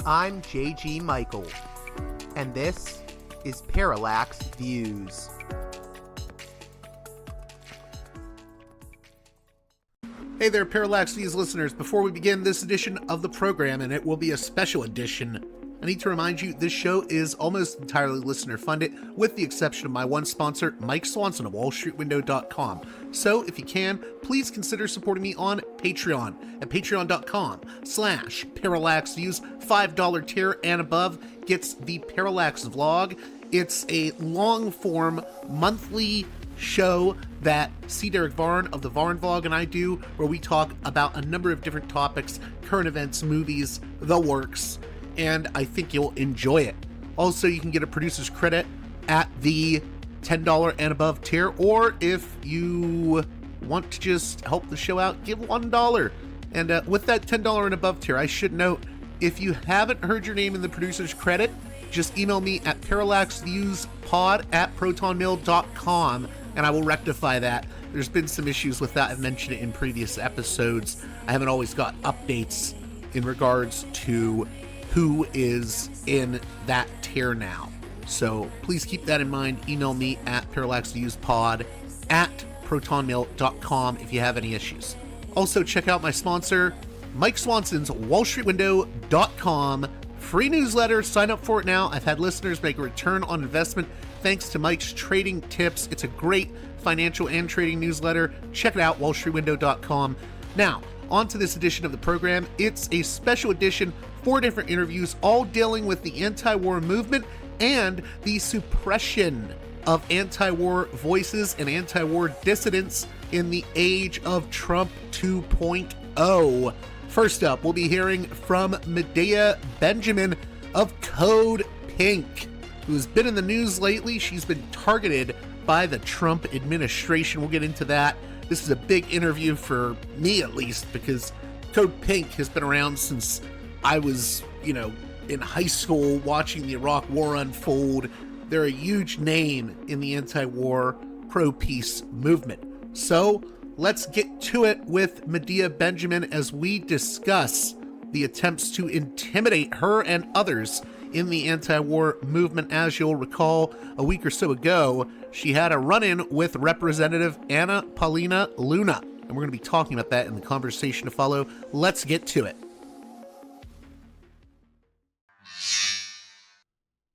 I'm J.G. Michael, and this is Parallax Views. Hey there, Parallax Views listeners. Before we begin this edition of the program, and it will be a special edition, I need to remind you this show is almost entirely listener-funded, with the exception of my one sponsor, Mike Swanson of WallStreetWindow.com. So, if you can, please consider supporting me on Patreon at patreon.com/ParallaxViews. $5 tier and above gets the Parallax Vlog. It's a long-form, monthly show that C. Derek Varn of the Varn Vlog and I do, where we talk about a number of different topics, current events, movies, the works, and I think you'll enjoy it. Also, you can get a producer's credit at the $10 and above tier, or if you want to just help the show out, give $1. And with that $10 and above tier, I should note, if you haven't heard your name in the producer's credit, just email me at parallaxviewspod@protonmail.com, and I will rectify that. There's been some issues with that. I've mentioned it in previous episodes. I haven't always got updates in regards to who is in that tier now. So please keep that in mind. Email me at parallaxviewspod@protonmail.com if you have any issues. Also, check out my sponsor, Mike Swanson's WallStreetWindow.com free newsletter. Sign up for it now. I've had listeners make a return on investment thanks to Mike's trading tips. It's a great financial and trading newsletter. Check it out, WallStreetWindow.com. Now, on to this edition of the program. It's a special edition, 4 different interviews, all dealing with the anti-war movement and the suppression of anti-war voices and anti-war dissidents in the age of Trump 2.0. First up, we'll be hearing from Medea Benjamin of Code Pink, who's been in the news lately. She's been targeted by the Trump administration. We'll get into that. This is a big interview for me, at least, because Code Pink has been around since I was, in high school watching the Iraq War unfold. They're a huge name in the anti-war, pro-peace movement. So let's get to it with Medea Benjamin as we discuss the attempts to intimidate her and others in the anti-war movement. As you'll recall, a week or so ago, she had a run-in with Representative Paulina Luna, and we're going to be talking about that in the conversation to follow. Let's get to it.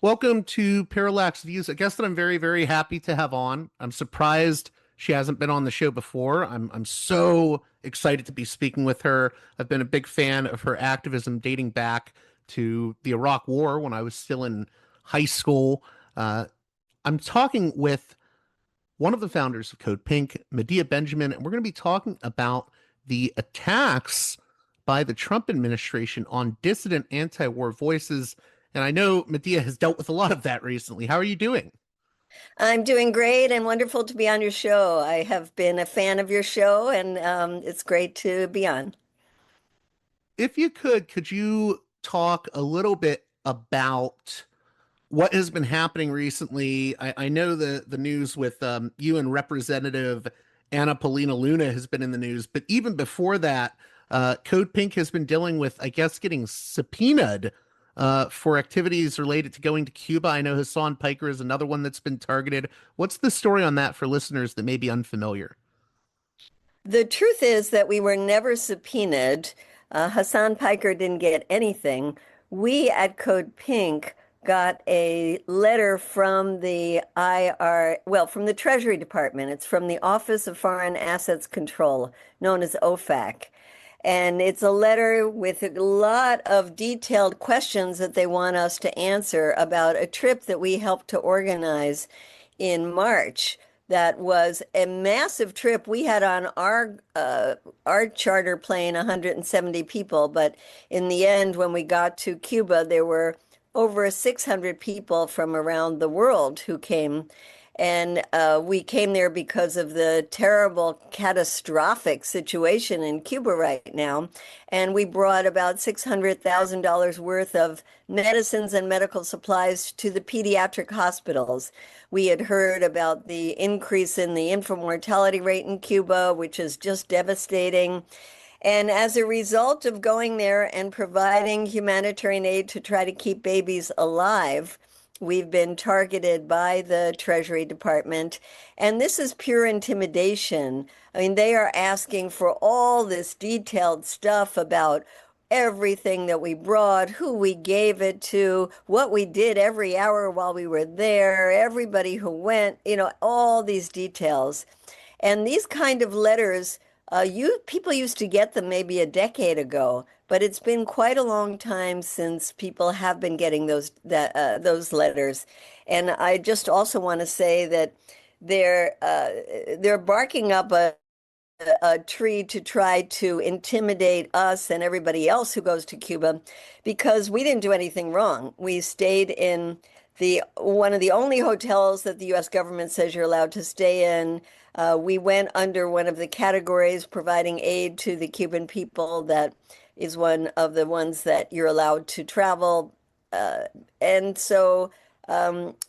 Welcome to Parallax Views, a guest that I'm very, very happy to have on. I'm surprised she hasn't been on the show before. I'm so excited to be speaking with her. I've been a big fan of her activism dating back to the Iraq War when I was still in high school. I'm talking with one of the founders of Code Pink, Medea Benjamin, and we're going to be talking about the attacks by the Trump administration on dissident anti-war voices. And I know Medea has dealt with a lot of that recently. How are you doing? I'm doing great and wonderful to be on your show. I have been a fan of your show, and it's great to be on. If you could you talk a little bit about what has been happening recently? I know the news with you and Representative Paulina Luna has been in the news, but even before that, Code Pink has been dealing with, I guess, getting subpoenaed for activities related to going to Cuba. I know Hasan Piker is another one that's been targeted. What's the story on that for listeners that may be unfamiliar? The truth is that we were never subpoenaed. Hasan Piker didn't get anything. We at Code Pink got a letter from the from the Treasury Department. It's from the Office of Foreign Assets Control, known as OFAC. And it's a letter with a lot of detailed questions that they want us to answer about a trip that we helped to organize in March. That was a massive trip. We had on our charter plane 170 people, but in the end, when we got to Cuba, there were over 600 people from around the world who came. And we came there because of the terrible, catastrophic situation in Cuba right now. And we brought about $600,000 worth of medicines and medical supplies to the pediatric hospitals. We had heard about the increase in the infant mortality rate in Cuba, which is just devastating. And as a result of going there and providing humanitarian aid to try to keep babies alive, we've been targeted by the Treasury Department. And this is pure intimidation. I mean, they are asking for all this detailed stuff about everything that we brought, who we gave it to, what we did every hour while we were there, everybody who went, all these details. And these kind of letters, you people used to get them maybe a decade ago, but it's been quite a long time since people have been getting those letters. And I just also want to say that they're barking up a tree to try to intimidate us and everybody else who goes to Cuba because we didn't do anything wrong. We stayed in the one of the only hotels that the U.S. government says you're allowed to stay in. We went under one of the categories providing aid to the Cuban people. That is one of the ones that you're allowed to travel. And so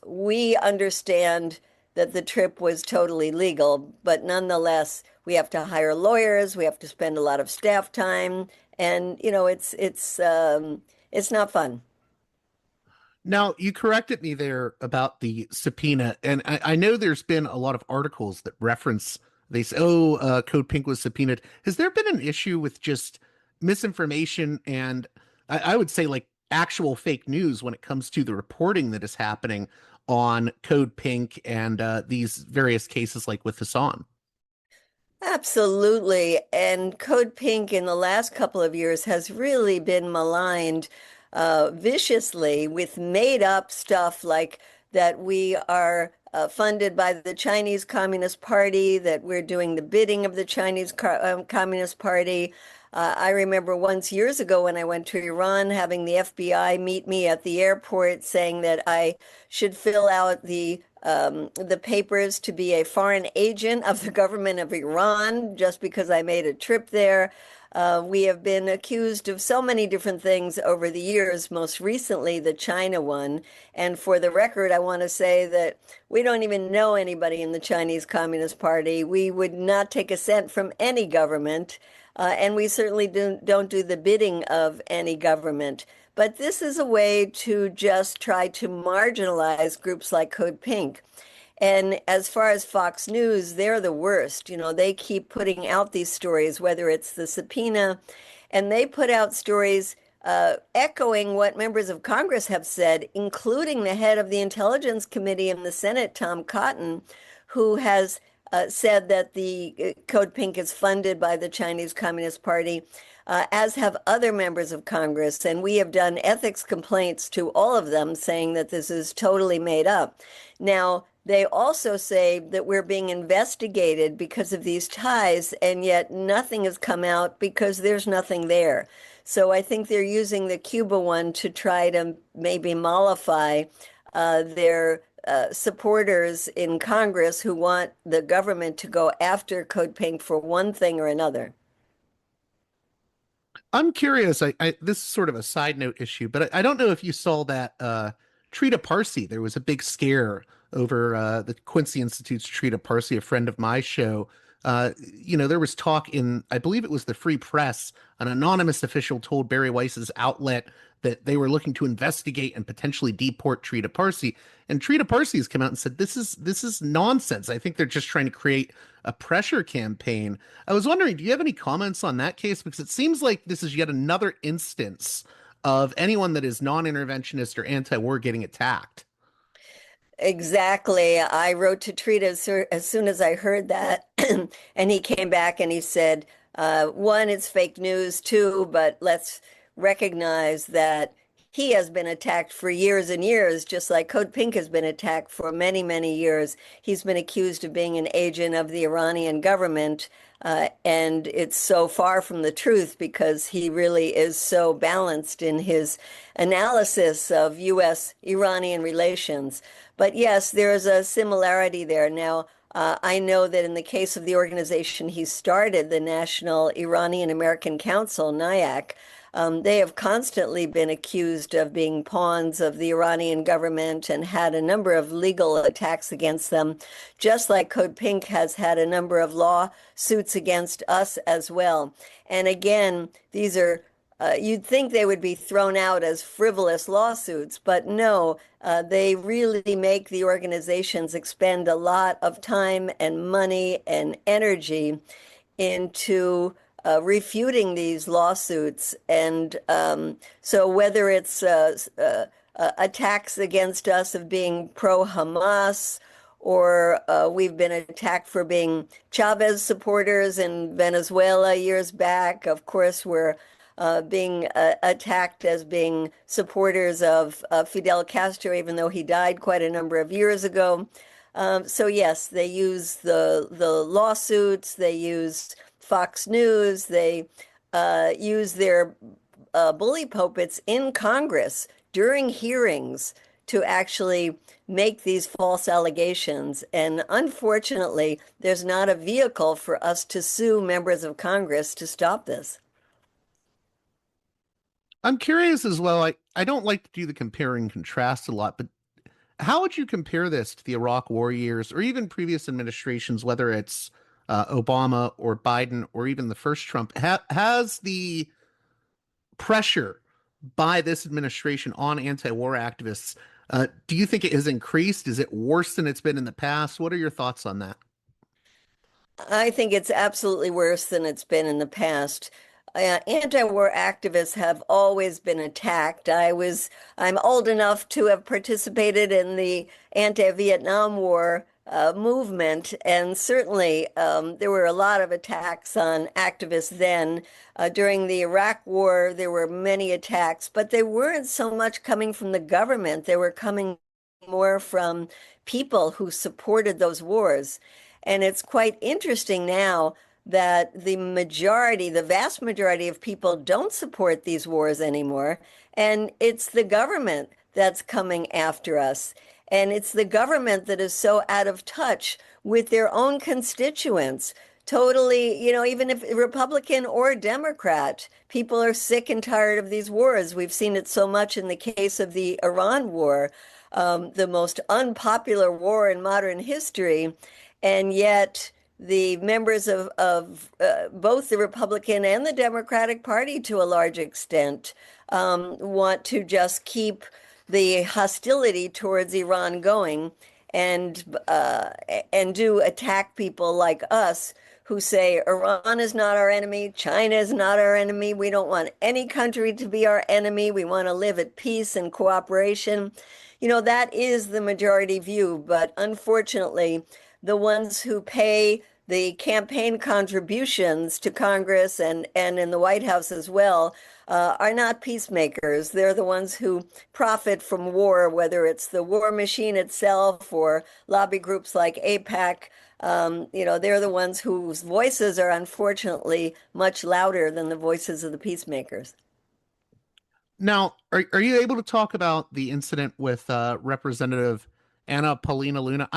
we understand that the trip was totally legal, but nonetheless, we have to hire lawyers, we have to spend a lot of staff time, and it's not fun. Now, you corrected me there about the subpoena, and I know there's been a lot of articles that reference they say, oh, Code Pink was subpoenaed. Has there been an issue with just misinformation and I would say like actual fake news when it comes to the reporting that is happening on Code Pink and these various cases like with Hasan? Absolutely. And Code Pink in the last couple of years has really been maligned viciously with made up stuff like that we are funded by the Chinese Communist Party, that we're doing the bidding of the Chinese Communist Party. I remember once years ago when I went to Iran, having the FBI meet me at the airport saying that I should fill out the papers to be a foreign agent of the government of Iran just because I made a trip there. We have been accused of so many different things over the years, most recently the China one. And for the record, I want to say that we don't even know anybody in the Chinese Communist Party. We would not take a cent from any government, and we certainly don't do the bidding of any government. But this is a way to just try to marginalize groups like Code Pink. And as far as Fox News, they're the worst. They keep putting out these stories, whether it's the subpoena, and they put out stories echoing what members of Congress have said, including the head of the Intelligence Committee in the Senate, Tom Cotton, who has said that the Code Pink is funded by the Chinese Communist Party, as have other members of Congress. And we have done ethics complaints to all of them saying that this is totally made up. Now, they also say that we're being investigated because of these ties, and yet nothing has come out because there's nothing there. So I think they're using the Cuba one to try to maybe mollify their supporters in Congress who want the government to go after Code Pink for one thing or another. I'm curious. This is sort of a side note issue, but I don't know if you saw that Trita Parsi. There was a big scare over the Quincy Institute's Trita Parsi, a friend of my show. There was talk in, I believe it was the Free Press, an anonymous official told Bari Weiss's outlet that they were looking to investigate and potentially deport Trita Parsi. And Trita Parsi has come out and said, this is nonsense. I think they're just trying to create a pressure campaign. I was wondering, do you have any comments on that case? Because it seems like this is yet another instance of anyone that is non-interventionist or anti-war getting attacked. Exactly. I wrote to Trita as soon as I heard that, and he came back and he said, one, it's fake news, two, but let's recognize that he has been attacked for years and years, just like Code Pink has been attacked for many, many years. He's been accused of being an agent of the Iranian government, and it's so far from the truth because he really is so balanced in his analysis of U.S.-Iranian relations. But yes, there is a similarity there. Now, I know that in the case of the organization he started, the National Iranian American Council, NIAC, They have constantly been accused of being pawns of the Iranian government and had a number of legal attacks against them, just like Code Pink has had a number of lawsuits against us as well. And again, these are you'd think they would be thrown out as frivolous lawsuits, but no, they really make the organizations expend a lot of time and money and energy into refuting these lawsuits. And so whether it's attacks against us of being pro-Hamas, or we've been attacked for being Chavez supporters in Venezuela years back. Of course, we're being attacked as being supporters of Fidel Castro, even though he died quite a number of years ago. So yes, they use the lawsuits, they use Fox News, they use their bully pulpits in Congress during hearings to actually make these false allegations. And unfortunately, there's not a vehicle for us to sue members of Congress to stop this. I'm curious as well. I don't like to do the compare and contrast a lot, but how would you compare this to the Iraq war years or even previous administrations, whether it's Obama or Biden or even the first Trump? Has the pressure by this administration on anti-war activists, do you think it has increased? Is it worse than it's been in the past? What are your thoughts on that? I think it's absolutely worse than it's been in the past. Anti-war activists have always been attacked. I'm old enough to have participated in the anti-Vietnam War movement, and certainly there were a lot of attacks on activists then. During the Iraq War, there were many attacks, but they weren't so much coming from the government. They were coming more from people who supported those wars. And it's quite interesting now that the vast majority of people don't support these wars anymore. And it's the government that's coming after us. And it's the government that is so out of touch with their own constituents. Totally, even if Republican or Democrat, people are sick and tired of these wars. We've seen it so much in the case of the Iran war, the most unpopular war in modern history. And yet the members of both the Republican and the Democratic Party, to a large extent, want to just keep the hostility towards Iran going, and do attack people like us who say Iran is not our enemy, China is not our enemy, we don't want any country to be our enemy, we want to live at peace and cooperation. That is the majority view, but unfortunately, the ones who pay the campaign contributions to Congress and in the White House as well are not peacemakers. They're the ones who profit from war, whether it's the war machine itself or lobby groups like AIPAC. They're the ones whose voices are unfortunately much louder than the voices of the peacemakers. Now, are you able to talk about the incident with Representative Paulina Luna?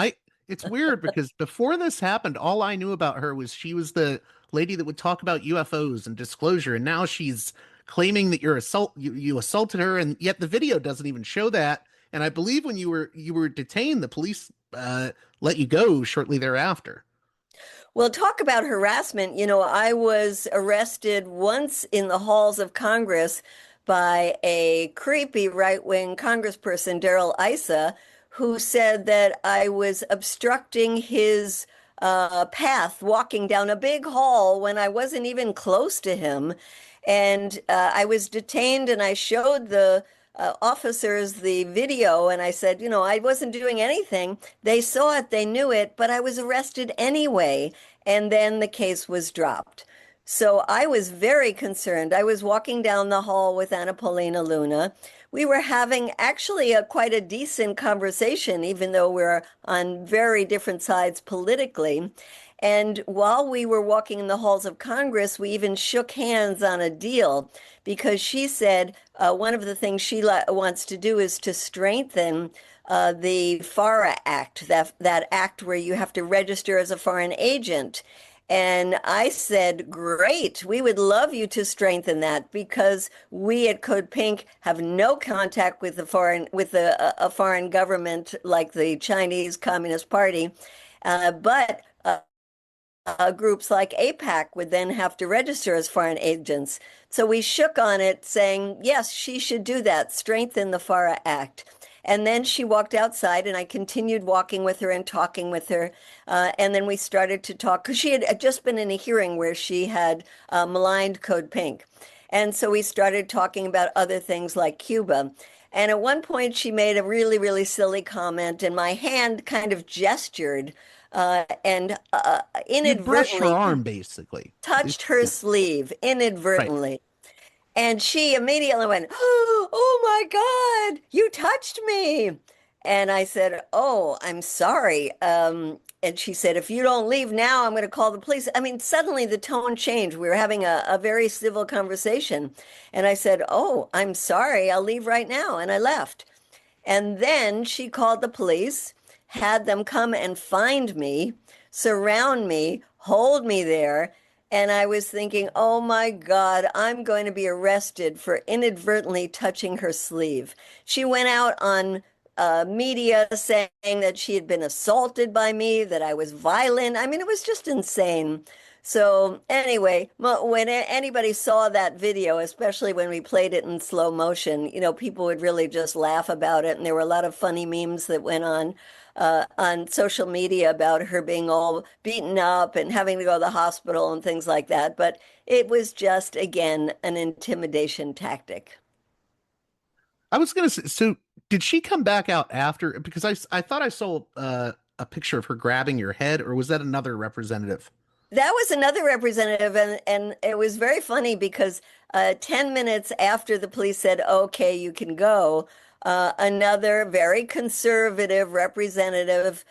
It's weird because before this happened, all I knew about her was she was the lady that would talk about UFOs and disclosure, and now she's claiming that you assaulted her, and yet the video doesn't even show that. And I believe when you were detained, the police let you go shortly thereafter. Well, talk about harassment. I was arrested once in the halls of Congress by a creepy right-wing congressperson, Darrell Issa, who said that I was obstructing his path walking down a big hall when I wasn't even close to him. And I was detained, and I showed the officers the video, and I said, I wasn't doing anything. They saw it, they knew it, but I was arrested anyway. And then the case was dropped. So I was very concerned. I was walking down the hall with Paulina Luna. We were having actually quite a decent conversation, even though we're on very different sides politically. And while we were walking in the halls of Congress, we even shook hands on a deal, because she said one of the things she wants to do is to strengthen the FARA Act, that act where you have to register as a foreign agent. And I said, great, we would love you to strengthen that because we at Code Pink have no contact with a foreign government like the Chinese Communist Party. But groups like APAC would then have to register as foreign agents. So we shook on it, saying, yes, she should do that, strengthen the FARA Act. And then she walked outside, and I continued walking with her and talking with her. And then we started to talk because she had just been in a hearing where she had maligned Code Pink. And so we started talking about other things like Cuba. And at one point, she made a really, really silly comment, and my hand kind of gestured and You brush her inadvertently arm, basically. touched her Yeah, sleeve right. inadvertently. And she immediately went, oh my God, you touched me. And I said, oh, I'm sorry. And she said, if you don't leave now, I'm going to call the police. I mean, suddenly the tone changed. We were having a very civil conversation. And I said, oh, I'm sorry. I'll leave right now. And I left. And then she called the police, had them come and find me, surround me, hold me there. And I was thinking, oh my God, I'm going to be arrested for inadvertently touching her sleeve. She went out on media saying that she had been assaulted by me, that I was violent. I mean, it was just insane. So anyway, when anybody saw that video, especially when we played it in slow motion, people would really just laugh about it. And there were a lot of funny memes that went on social media about her being all beaten up and having to go to the hospital and things like that. But it was just, again, an intimidation tactic. I was gonna say, so did she come back out after? Because I thought I saw a picture of her grabbing your head, or was that another representative? That was another representative, and it was very funny because 10 minutes after the police said, okay, you can go, another very conservative representative,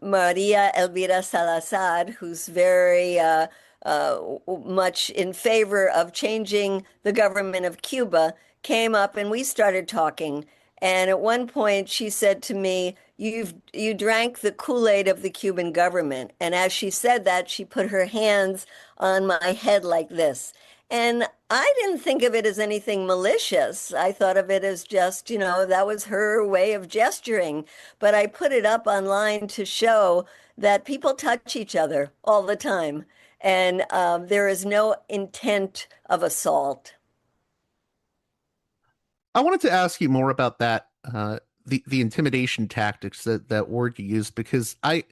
Maria Elvira Salazar, who's very much in favor of changing the government of Cuba, came up and we started talking. And at one point, she said to me, you drank the Kool-Aid of the Cuban government. And as she said that, she put her hands on my head like this. And I didn't think of it as anything malicious. I thought of it as just, that was her way of gesturing. But I put it up online to show that people touch each other all the time. And there is no intent of assault. I wanted to ask you more about that, the intimidation tactics, that word you used, because I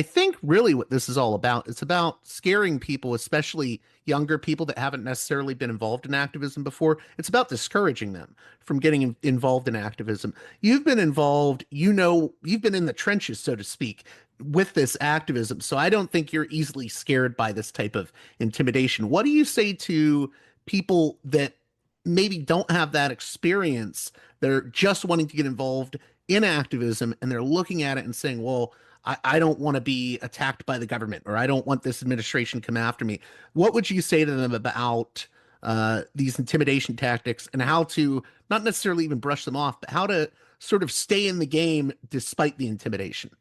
think really what this is all about, it's about scaring people, especially younger people that haven't necessarily been involved in activism before. It's about discouraging them from getting involved in activism. You've been involved, you've been in the trenches, so to speak, with this activism. So I don't think you're easily scared by this type of intimidation. What do you say to people that maybe don't have that experience? They're just wanting to get involved in activism and they're looking at it and saying, well, I don't want to be attacked by the government, or I don't want this administration to come after me. What would you say to them about these intimidation tactics and how to not necessarily even brush them off, but how to sort of stay in the game despite the intimidation?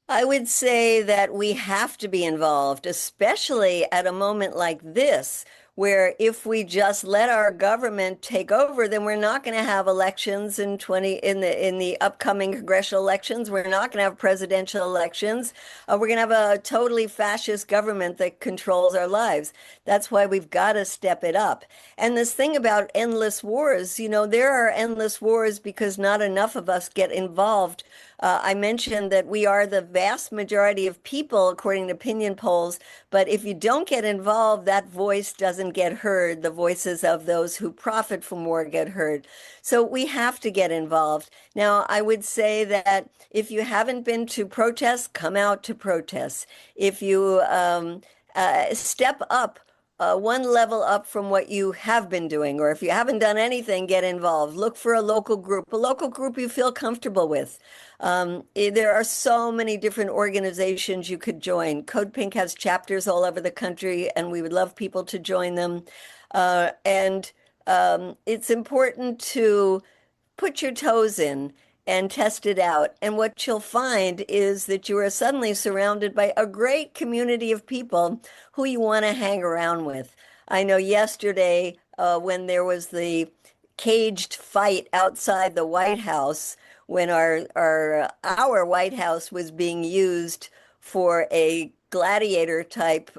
I would say that we have to be involved, especially at a moment like this, where if we just let our government take over, then we're not going to have elections in the upcoming congressional elections. We're not going to have presidential elections. We're going to have a totally fascist government that controls our lives. That's why we've got to step it up. And this thing about endless wars, there are endless wars because not enough of us get involved. I mentioned that we are the vast majority of people, according to opinion polls, but if you don't get involved, that voice doesn't get heard. The voices of those who profit from war get heard. So we have to get involved. Now, I would say that if you haven't been to protests, come out to protests. If you step up one level up from what you have been doing, or if you haven't done anything, get involved. Look for a local group you feel comfortable with. There are so many different organizations you could join. Code Pink has chapters all over the country, and we would love people to join them. And it's important to put your toes in and test it out. And what you'll find is that you are suddenly surrounded by a great community of people who you want to hang around with. I know yesterday, when there was the caged fight outside the White House, when our White House was being used for a gladiator type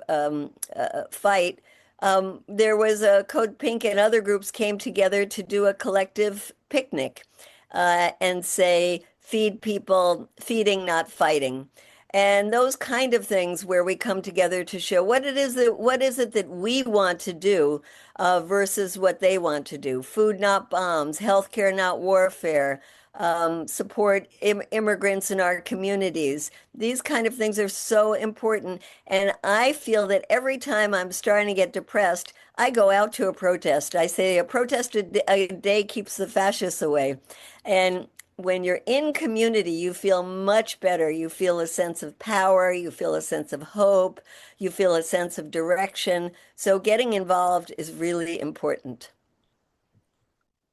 fight. There was a Code Pink and other groups came together to do a collective picnic and say, feed people, feeding, not fighting. And those kind of things where we come together to show what is it that we want to do versus what they want to do. Food, not bombs, healthcare, not warfare, support immigrants in our communities. These kind of things are so important. And I feel that every time I'm starting to get depressed, I go out to a protest. I say a protest a day keeps the fascists away. And when you're in community, you feel much better. You feel a sense of power, you feel a sense of hope, you feel a sense of direction. So getting involved is really important.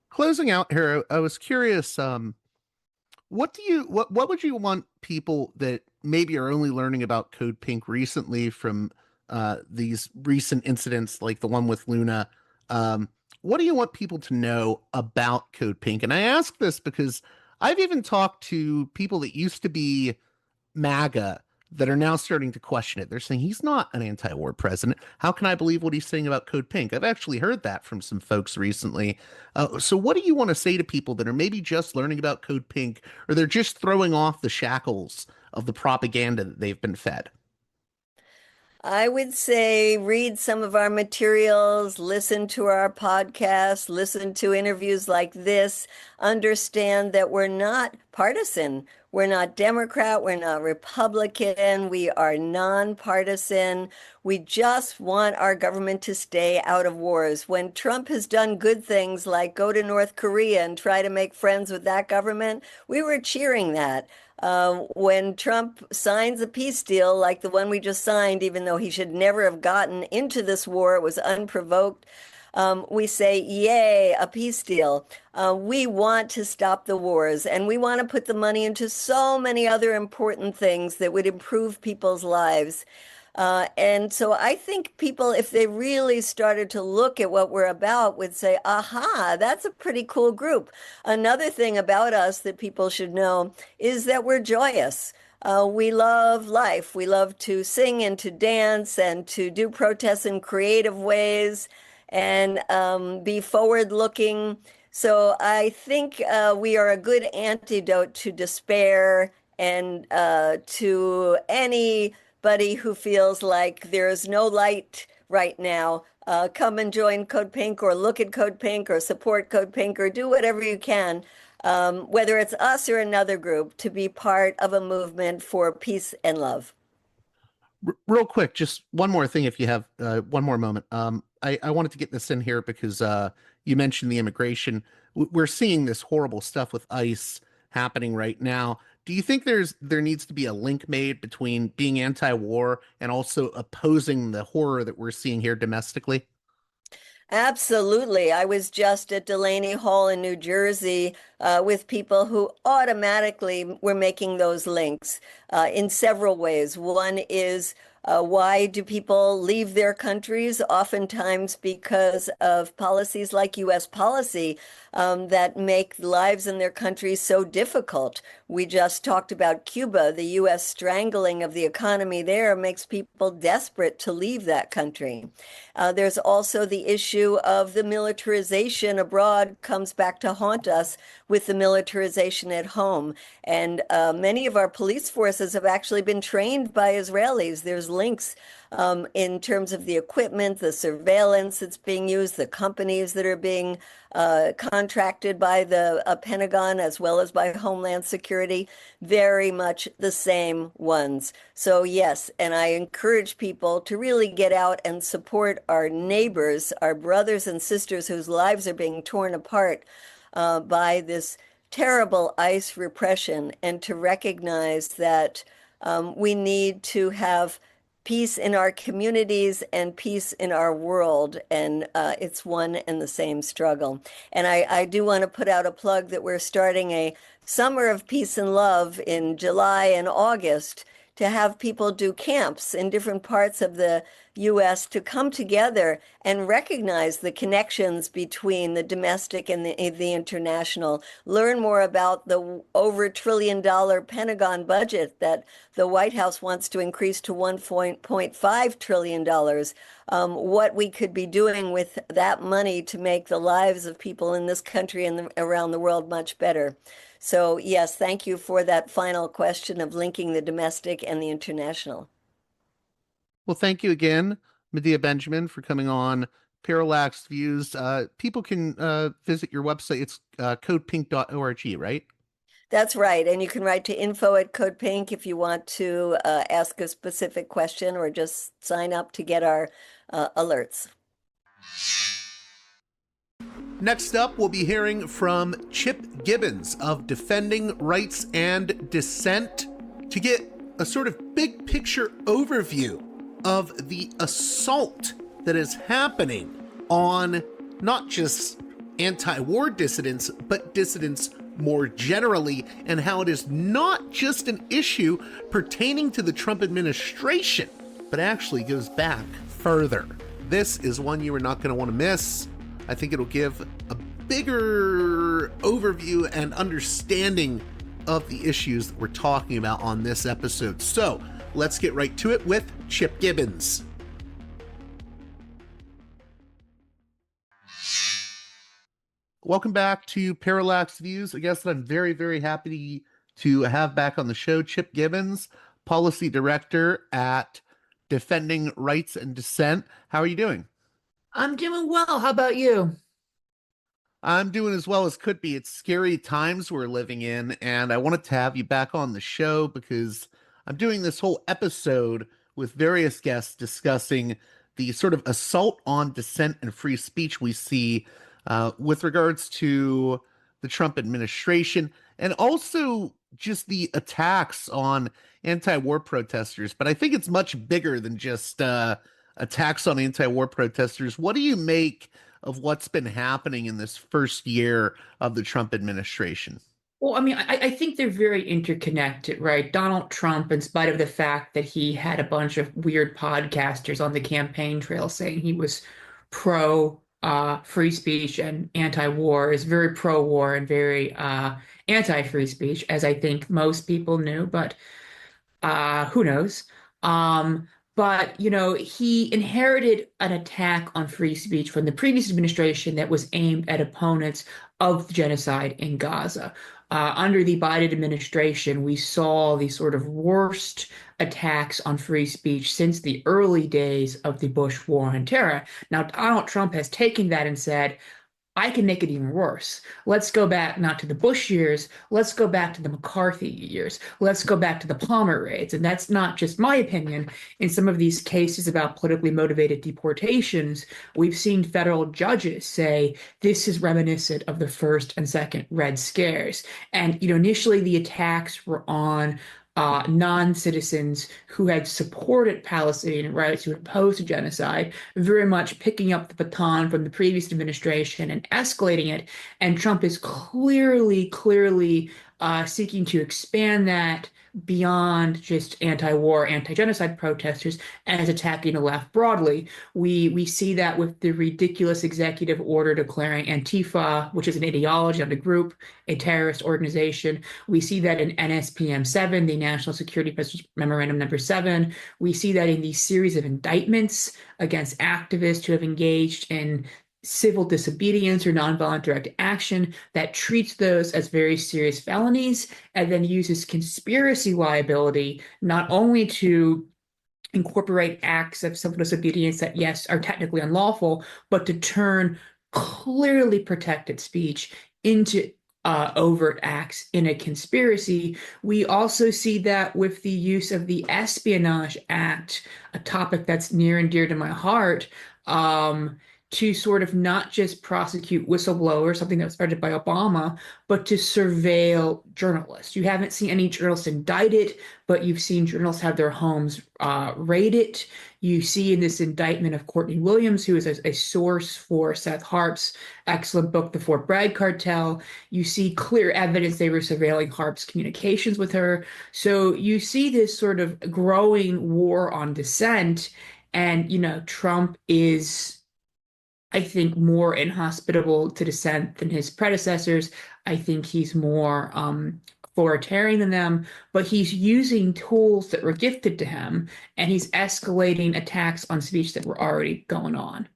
Closing out here, I was curious, what would you want people that maybe are only learning about Code Pink recently from these recent incidents like the one with Luna? What do you want people to know about Code Pink? And I ask this because I've even talked to people that used to be MAGA that are now starting to question it. They're saying he's not an anti-war president. How can I believe what he's saying about Code Pink? I've actually heard that from some folks recently. So what do you want to say to people that are maybe just learning about Code Pink, or they're just throwing off the shackles of the propaganda that they've been fed? I would say read some of our materials, listen to our podcast, listen to interviews like this, understand that we're not partisan. We're not Democrat, we're not Republican, we are nonpartisan. We just want our government to stay out of wars. When Trump has done good things like go to North Korea and try to make friends with that government, we were cheering that. When Trump signs a peace deal like the one we just signed, even though he should never have gotten into this war, it was unprovoked. We say, yay, a peace deal. We want to stop the wars and we want to put the money into so many other important things that would improve people's lives. And so I think people, if they really started to look at what we're about, would say, aha, that's a pretty cool group. Another thing about us that people should know is that we're joyous. We love life. We love to sing and to dance and to do protests in creative ways and be forward looking. So I think we are a good antidote to despair and to anybody who feels like there is no light right now. Come and join Code Pink or look at Code Pink or support Code Pink or do whatever you can, whether it's us or another group, to be part of a movement for peace and love. Real quick, just one more thing, if you have one more moment. I wanted to get this in here because you mentioned the immigration. We're seeing this horrible stuff with ICE happening right now. Do you think there needs to be a link made between being anti-war and also opposing the horror that we're seeing here domestically? Absolutely. I was just at Delaney Hall in New Jersey with people who automatically were making those links in several ways. One is why do people leave their countries? Oftentimes because of policies like U.S. policy that make lives in their countries so difficult. We just talked about Cuba. The U.S. strangling of the economy there makes people desperate to leave that country. There's also the issue of the militarization abroad comes back to haunt us with the militarization at home. And many of our police forces have actually been trained by Israelis. There's links in terms of the equipment, the surveillance that's being used, the companies that are being contracted by the Pentagon as well as by Homeland Security, very much the same ones. So yes, and I encourage people to really get out and support our neighbors, our brothers and sisters whose lives are being torn apart by this terrible ICE repression, and to recognize that we need to have peace in our communities and peace in our world. And it's one and the same struggle. And I do want to put out a plug that we're starting a Summer of Peace and Love in July and August to have people do camps in different parts of the U.S. to come together and recognize the connections between the domestic and the international, learn more about the over $1 trillion Pentagon budget that the White House wants to increase to $1.5 trillion, what we could be doing with that money to make the lives of people in this country and around the world much better. So yes, thank you for that final question of linking the domestic and the international. Well, thank you again, Medea Benjamin, for coming on Parallax Views. People can visit your website. It's codepink.org, right? That's right. And you can write to info@codepink if you want to ask a specific question or just sign up to get our alerts. Next up, we'll be hearing from Chip Gibbons of Defending Rights and Dissent to get a sort of big picture overview of the assault that is happening on not just anti-war dissidents, but dissidents more generally, and how it is not just an issue pertaining to the Trump administration, but actually goes back further. This is one you are not going to want to miss. I think it'll give a bigger overview and understanding of the issues that we're talking about on this episode. So let's get right to it with Chip Gibbons. Welcome back to Parallax Views. I guess that I'm very, very happy to have back on the show Chip Gibbons, Policy Director at Defending Rights and Dissent. How are you doing? I'm doing well. How about you? I'm doing as well as could be. It's scary times we're living in, and I wanted to have you back on the show because I'm doing this whole episode with various guests discussing the sort of assault on dissent and free speech we see with regards to the Trump administration, and also just the attacks on anti-war protesters. But I think it's much bigger than just attacks on anti-war protesters. What do you make of what's been happening in this first year of the Trump administration? Well, I mean, I think they're very interconnected, right? Donald Trump, in spite of the fact that he had a bunch of weird podcasters on the campaign trail saying he was pro free speech and anti-war, is very pro-war and very anti-free speech, as I think most people knew, but who knows? But, you know, he inherited an attack on free speech from the previous administration that was aimed at opponents of the genocide in Gaza. Under the Biden administration, we saw the sort of worst attacks on free speech since the early days of the Bush War on Terror. Now, Donald Trump has taken that and said, I can make it even worse. Let's go back not to the Bush years. Let's go back to the McCarthy years. Let's go back to the Palmer raids. And that's not just my opinion. In some of these cases about politically motivated deportations, we've seen federal judges say this is reminiscent of the first and second Red Scares. And, you know, initially the attacks were on non-citizens who had supported Palestinian rights, who had opposed to genocide, very much picking up the baton from the previous administration and escalating it. And Trump is clearly seeking to expand that beyond just anti-war, anti-genocide protesters and is attacking the left broadly. We see that with the ridiculous executive order declaring Antifa, which is an ideology of the group, a terrorist organization. We see that in NSPM 7, the National Security Memorandum number 7. We see that in the series of indictments against activists who have engaged in civil disobedience or nonviolent direct action that treats those as very serious felonies and then uses conspiracy liability not only to incorporate acts of civil disobedience that, yes, are technically unlawful, but to turn clearly protected speech into overt acts in a conspiracy. We also see that with the use of the Espionage Act, a topic that's near and dear to my heart, to sort of not just prosecute whistleblowers, something that was started by Obama, but to surveil journalists. You haven't seen any journalists indicted, but you've seen journalists have their homes raided. You see in this indictment of Courtney Williams, who is a source for Seth Harp's excellent book, The Fort Bragg Cartel. You see clear evidence they were surveilling Harp's communications with her. So you see this sort of growing war on dissent. And, Trump is, I think, more inhospitable to dissent than his predecessors. I think he's more authoritarian than them, but he's using tools that were gifted to him, and he's escalating attacks on speech that were already going on.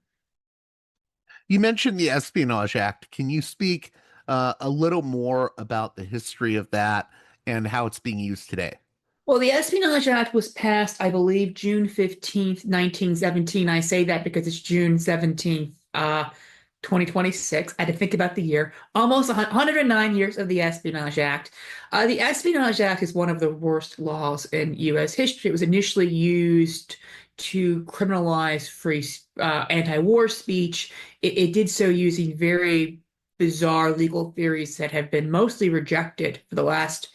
You mentioned the Espionage Act. Can you speak a little more about the history of that and how it's being used today? Well, the Espionage Act was passed, I believe, June 15th, 1917. I say that because it's June 17th, 2026. I had to think about the year. Almost 109 years of the Espionage Act. The Espionage Act is one of the worst laws in U.S. history. It was initially used to criminalize free anti-war speech. It did so using very bizarre legal theories that have been mostly rejected for the last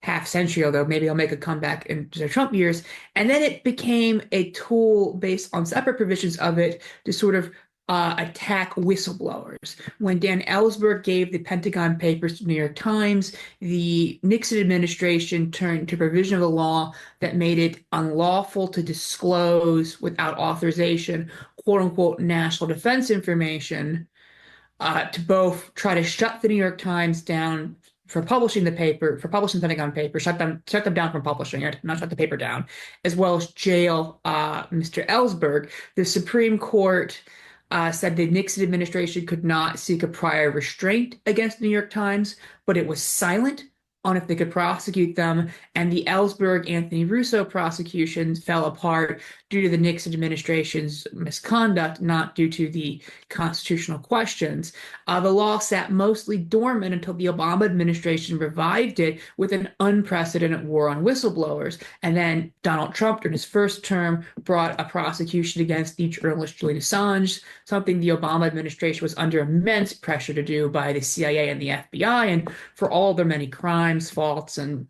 half century, although maybe I'll make a comeback in the Trump years. And then it became a tool based on separate provisions of it to sort of attack whistleblowers. When Dan Ellsberg gave the Pentagon Papers to the New York Times, the Nixon administration turned to a provision of the law that made it unlawful to disclose without authorization, quote unquote, national defense information, to both try to shut the New York Times down for publishing the paper, for publishing the Pentagon paper, shut them down from publishing it, not shut the paper down, as well as jail Mr. Ellsberg. The Supreme Court said the Nixon administration could not seek a prior restraint against the New York Times, but it was silent on if they could prosecute them. And the Ellsberg Anthony Russo prosecutions fell apart due to the Nixon administration's misconduct, not due to the constitutional questions. The law sat mostly dormant until the Obama administration revived it with an unprecedented war on whistleblowers. And then Donald Trump, during his first term, brought a prosecution against the journalist Julian Assange, something the Obama administration was under immense pressure to do by the CIA and the FBI. And for all their many crimes, faults, and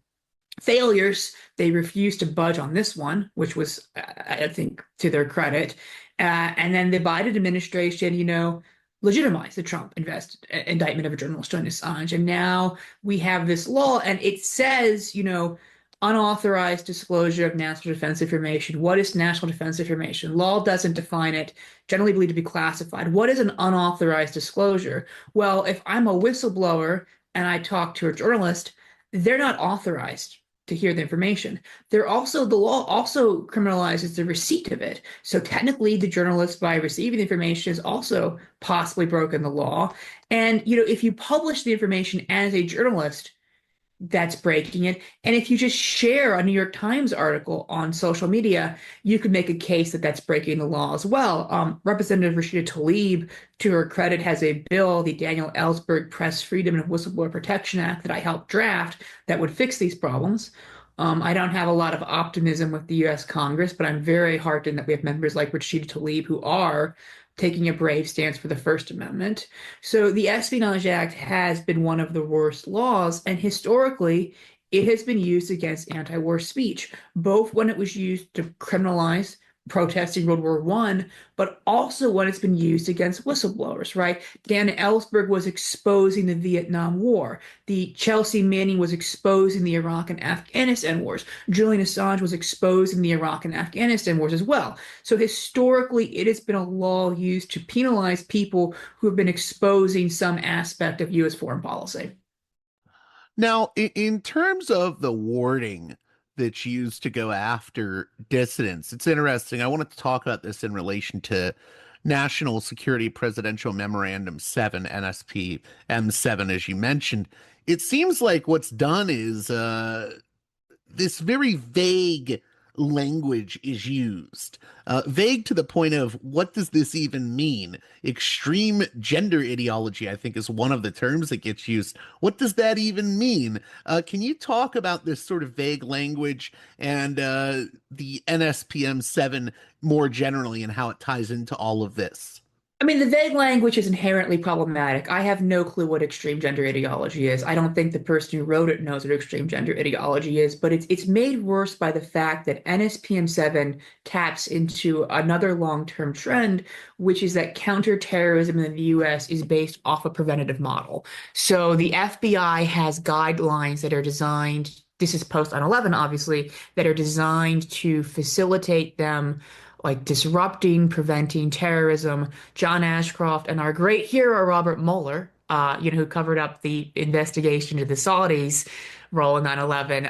failures, they refused to budge on this one, which was, I think, to their credit. And then the Biden administration, legitimized the Trump indictment of a journalist, Julian Assange. And now we have this law, and it says, unauthorized disclosure of national defense information. What is national defense information? Law doesn't define it, generally believed to be classified. What is an unauthorized disclosure? Well, if I'm a whistleblower and I talk to a journalist, they're not authorized to hear the information. The law also criminalizes the receipt of it. So technically, the journalist, by receiving the information, has also possibly broken the law. And, if you publish the information as a journalist, that's breaking it. And if you just share a New York Times article on social media, you could make a case that that's breaking the law as well. Representative Rashida Tlaib, to her credit, has a bill, the Daniel Ellsberg Press Freedom and Whistleblower Protection Act, that I helped draft that would fix these problems. I don't have a lot of optimism with the U.S. Congress, but I'm very heartened that we have members like Rashida Tlaib who are taking a brave stance for the First Amendment. So the Espionage Act has been one of the worst laws, and historically, it has been used against anti-war speech, both when it was used to criminalize protesting World War I, but also when it's been used against whistleblowers, right? Dan Ellsberg was exposing the Vietnam War. The Chelsea Manning was exposing the Iraq and Afghanistan wars. Julian Assange was exposing the Iraq and Afghanistan wars as well. So historically, it has been a law used to penalize people who have been exposing some aspect of U.S. foreign policy. Now, in terms of the wording that's used to go after dissidents, it's interesting. I wanted to talk about this in relation to National Security Presidential Memorandum 7, NSP M7, as you mentioned. It seems like what's done is this very vague language is used. Vague to the point of, what does this even mean? Extreme gender ideology, I think, is one of the terms that gets used. What does that even mean? Can you talk about this sort of vague language and the NSPM 7 more generally and how it ties into all of this? I mean, the vague language is inherently problematic. I have no clue what extreme gender ideology is. I don't think the person who wrote it knows what extreme gender ideology is, but it's made worse by the fact that NSPM7 taps into another long-term trend, which is that counterterrorism in the US is based off a preventative model. So the FBI has guidelines that are designed, this is post 9/11, obviously, that are designed to facilitate them like disrupting, preventing terrorism. John Ashcroft and our great hero, Robert Mueller, who covered up the investigation into the Saudis' role in 9/11,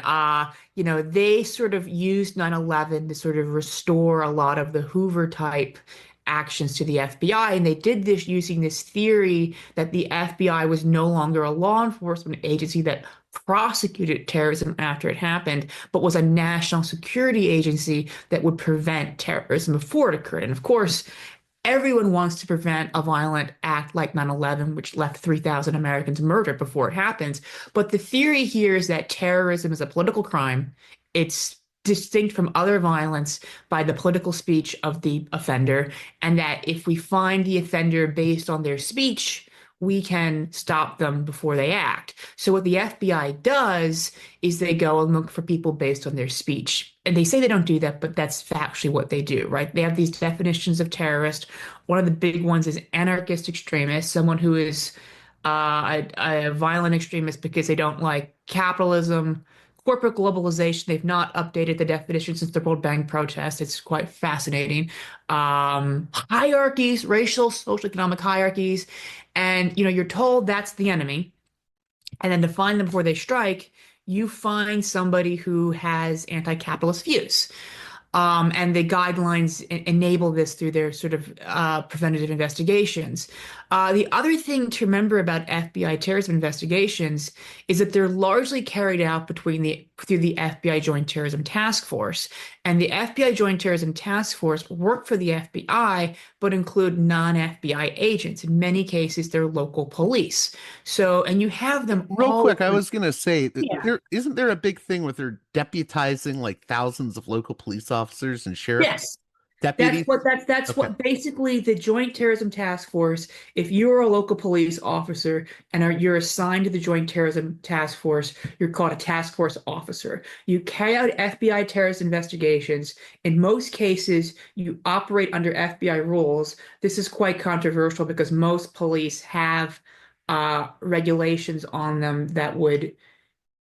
they sort of used 9/11 to sort of restore a lot of the Hoover type actions to the FBI. And they did this using this theory that the FBI was no longer a law enforcement agency that prosecuted terrorism after it happened, but was a national security agency that would prevent terrorism before it occurred. And of course, everyone wants to prevent a violent act like 9/11, which left 3,000 Americans murdered before it happens. But the theory here is that terrorism is a political crime. It's distinct from other violence by the political speech of the offender, and that if we find the offender based on their speech, we can stop them before they act. So what the FBI does is they go and look for people based on their speech. And they say they don't do that, but that's factually what they do, right? They have these definitions of terrorist. One of the big ones is anarchist extremist, someone who is a violent extremist because they don't like capitalism, corporate globalization. They've not updated the definition since the World Bank protest. It's quite fascinating. Hierarchies, racial, social, economic hierarchies. And, you're told that's the enemy. And then to find them before they strike, you find somebody who has anti-capitalist views. And the guidelines enable this through their sort of preventative investigations. The other thing to remember about FBI terrorism investigations is that they're largely carried out through the FBI Joint Terrorism Task Force. And the FBI Joint Terrorism Task Force work for the FBI, but include non-FBI agents. In many cases, they're local police. So, and you have them Real all quick, I was gonna say, Yeah. there isn't there a big thing with they're deputizing like thousands of local police officers and sheriff Yes. deputies? That's Okay. what basically the Joint Terrorism Task Force, if you're a local police officer and you're assigned to the Joint Terrorism Task Force, you're called a task force officer. You carry out FBI terrorist investigations. In most cases, you operate under FBI rules. This is quite controversial because most police have regulations on them that would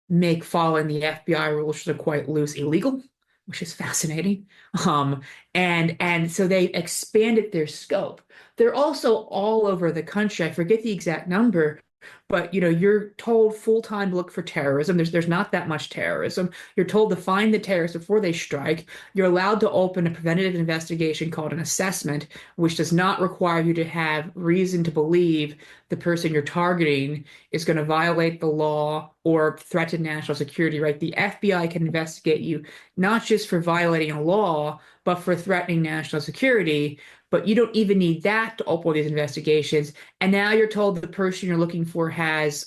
make following the FBI rules, which are quite loose, illegal, which is fascinating. Um, and so they expanded their scope. They're also all over the country. I forget the exact number, but you're told full time to look for terrorism. There's not that much terrorism. You're told to find the terrorists before they strike. You're allowed to open a preventative investigation called an assessment, which does not require you to have reason to believe the person you're targeting is going to violate the law or threaten national security, right? The FBI can investigate you not just for violating a law, but for threatening national security. But you don't even need that to open these investigations. And now you're told the person you're looking for has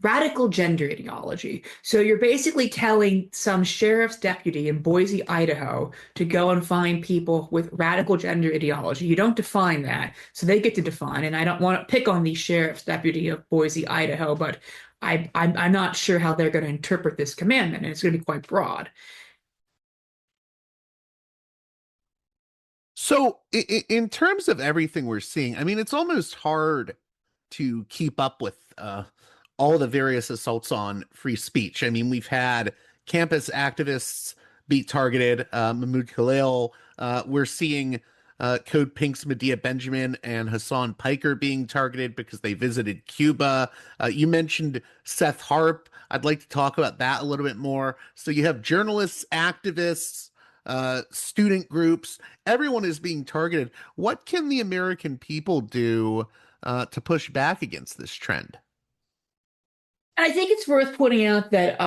radical gender ideology. So you're basically telling some sheriff's deputy in Boise, Idaho, to go and find people with radical gender ideology. You don't define that, so they get to define. And I don't want to pick on the sheriff's deputy of Boise, Idaho, but I'm not sure how they're going to interpret this commandment, and it's going to be quite broad. So, in terms of everything we're seeing, I mean, it's almost hard to keep up with all the various assaults on free speech. I mean, we've had campus activists be targeted, Mahmoud Khalil. We're seeing Code Pink's Medea Benjamin and Hasan Piker being targeted because they visited Cuba. You mentioned Seth Harp. I'd like to talk about that a little bit more. So you have journalists, activists, student groups, everyone is being targeted. What can the American people do to push back against this trend? And I think it's worth pointing out that,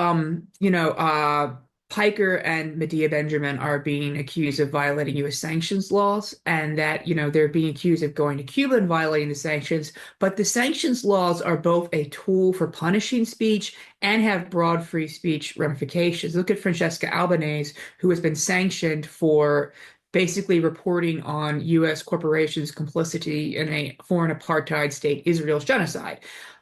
Piker and Medea Benjamin are being accused of violating U.S. sanctions laws, and that, they're being accused of going to Cuba and violating the sanctions. But the sanctions laws are both a tool for punishing speech and have broad free speech ramifications. Look at Francesca Albanese, who has been sanctioned for basically reporting on U.S. corporations' complicity in a foreign apartheid state, Israel's genocide.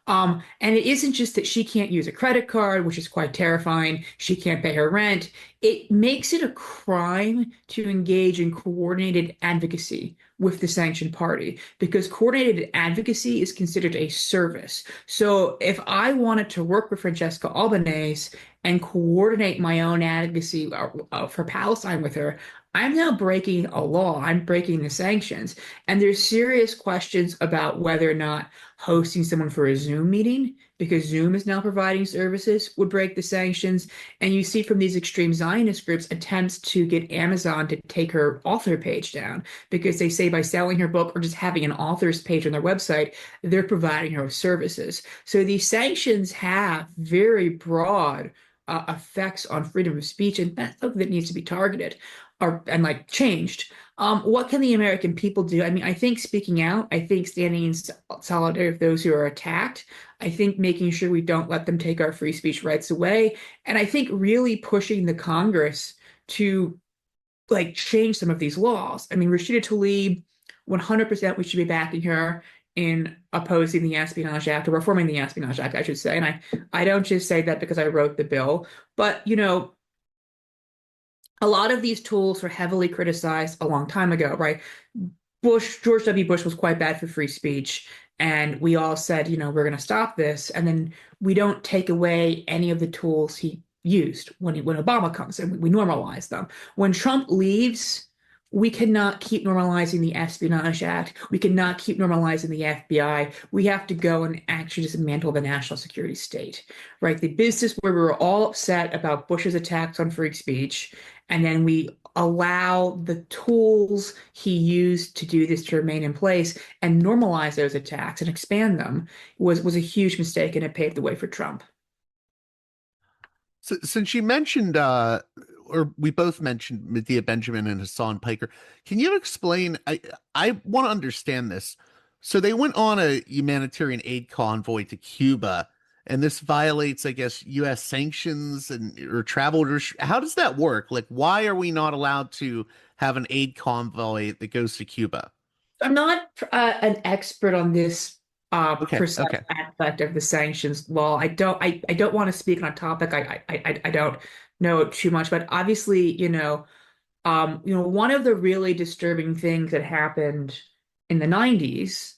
And it isn't just that she can't use a credit card, which is quite terrifying. She can't pay her rent. It makes it a crime to engage in coordinated advocacy with the sanctioned party because coordinated advocacy is considered a service. So if I wanted to work with Francesca Albanese and coordinate my own advocacy for Palestine with her, I'm now breaking a law. I'm breaking the sanctions. And there's serious questions about whether or not hosting someone for a Zoom meeting, because Zoom is now providing services, would break the sanctions. And you see from these extreme Zionist groups attempts to get Amazon to take her author page down because they say by selling her book or just having an author's page on their website, they're providing her with services. So these sanctions have very broad effects on freedom of speech, and that's something that needs to be targeted and like changed. What can the American people do? I mean, I think speaking out, I think standing in solidarity with those who are attacked, I think making sure we don't let them take our free speech rights away, and I think really pushing the Congress to like change some of these laws. I mean, Rashida Tlaib, 100% we should be backing her in opposing the Espionage Act or reforming the Espionage Act, I should say. And I don't just say that because I wrote the bill, but you know, a lot of these tools were heavily criticized a long time ago, right? George W. Bush was quite bad for free speech. And we all said, you know, we're going to stop this. And then we don't take away any of the tools he used when Obama comes in. We normalize them. When Trump leaves, we cannot keep normalizing the Espionage Act. We cannot keep normalizing the FBI. We have to go and actually dismantle the national security state, right? The business where we were all upset about Bush's attacks on free speech, and then we allow the tools he used to do this to remain in place and normalize those attacks and expand them was a huge mistake, and it paved the way for Trump. So, since you mentioned, or we both mentioned Medea Benjamin and Hasan Piker, can you explain? I want to understand this. So they went on a humanitarian aid convoy to Cuba, and this violates, I guess, U.S. sanctions and or travel. How does that work? Like, why are we not allowed to have an aid convoy that goes to Cuba? I'm not an expert on this Okay, precise okay. aspect of the sanctions law. I don't want to speak on a topic I don't know too much, but obviously, one of the really disturbing things that happened in the 90s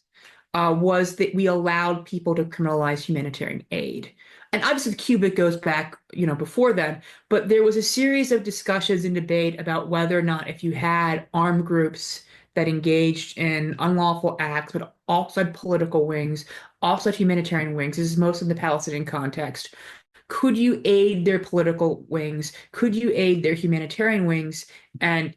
was that we allowed people to criminalize humanitarian aid. And obviously, Cuba goes back, before then, but there was a series of discussions and debate about whether or not if you had armed groups that engaged in unlawful acts, but also had political wings, also had humanitarian wings. This is most in the Palestinian context. Could you aid their political wings? Could you aid their humanitarian wings and,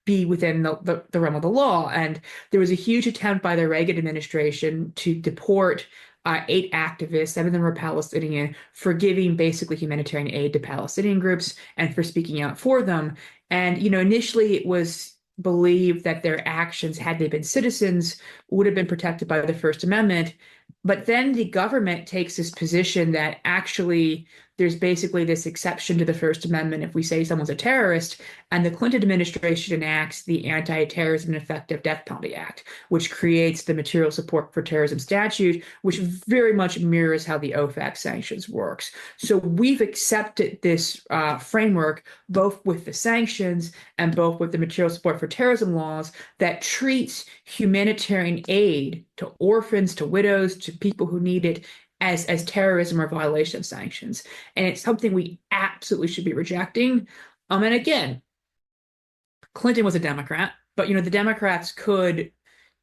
be within the realm of the law? And there was a huge attempt by the Reagan administration to deport 8 activists, 7 of them were Palestinian, for giving basically humanitarian aid to Palestinian groups and for speaking out for them. And, initially it was believed that their actions, had they been citizens, would have been protected by the First Amendment. But then the government takes this position that actually there's basically this exception to the First Amendment if we say someone's a terrorist, and the Clinton administration enacts the Anti-Terrorism and Effective Death Penalty Act, which creates the Material Support for Terrorism statute, which very much mirrors how the OFAC sanctions works. So we've accepted this framework, both with the sanctions and both with the Material Support for Terrorism laws, that treats humanitarian aid to orphans, to widows, to people who need it as terrorism or violation of sanctions. And it's something we absolutely should be rejecting. And again, Clinton was a Democrat, but the Democrats could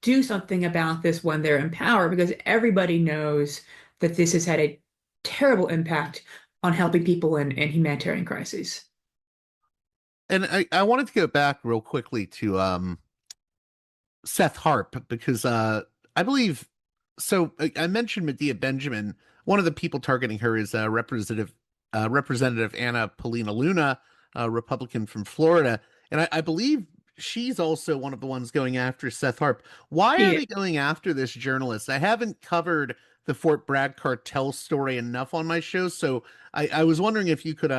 do something about this when they're in power, because everybody knows that this has had a terrible impact on helping people in humanitarian crises. And I wanted to go back real quickly to Seth Harp because I believe so. I mentioned Medea Benjamin. One of the people targeting her is Representative Anna Paulina Luna, a Republican from Florida, and I believe she's also one of the ones going after Seth Harp. Why are Yeah. they going after this journalist? I haven't covered the Fort Bragg cartel story enough on my show, so I was wondering if you could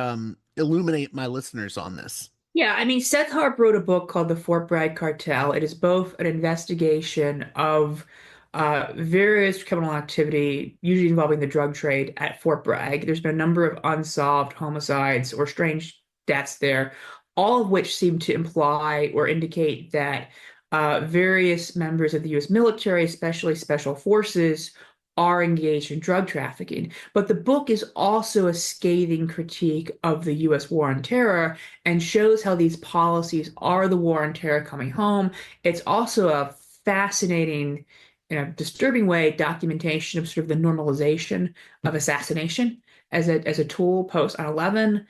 illuminate my listeners on this. Yeah, I mean, Seth Harp wrote a book called The Fort Bragg Cartel. It is both an investigation of various criminal activity, usually involving the drug trade at Fort Bragg. There's been a number of unsolved homicides or strange deaths there, all of which seem to imply or indicate that various members of the U.S. military, especially special forces, are engaged in drug trafficking. But the book is also a scathing critique of the U.S. war on terror and shows how these policies are the war on terror coming home. It's also a fascinating, in a disturbing way, documentation of sort of the normalization of assassination as a tool post 9/11.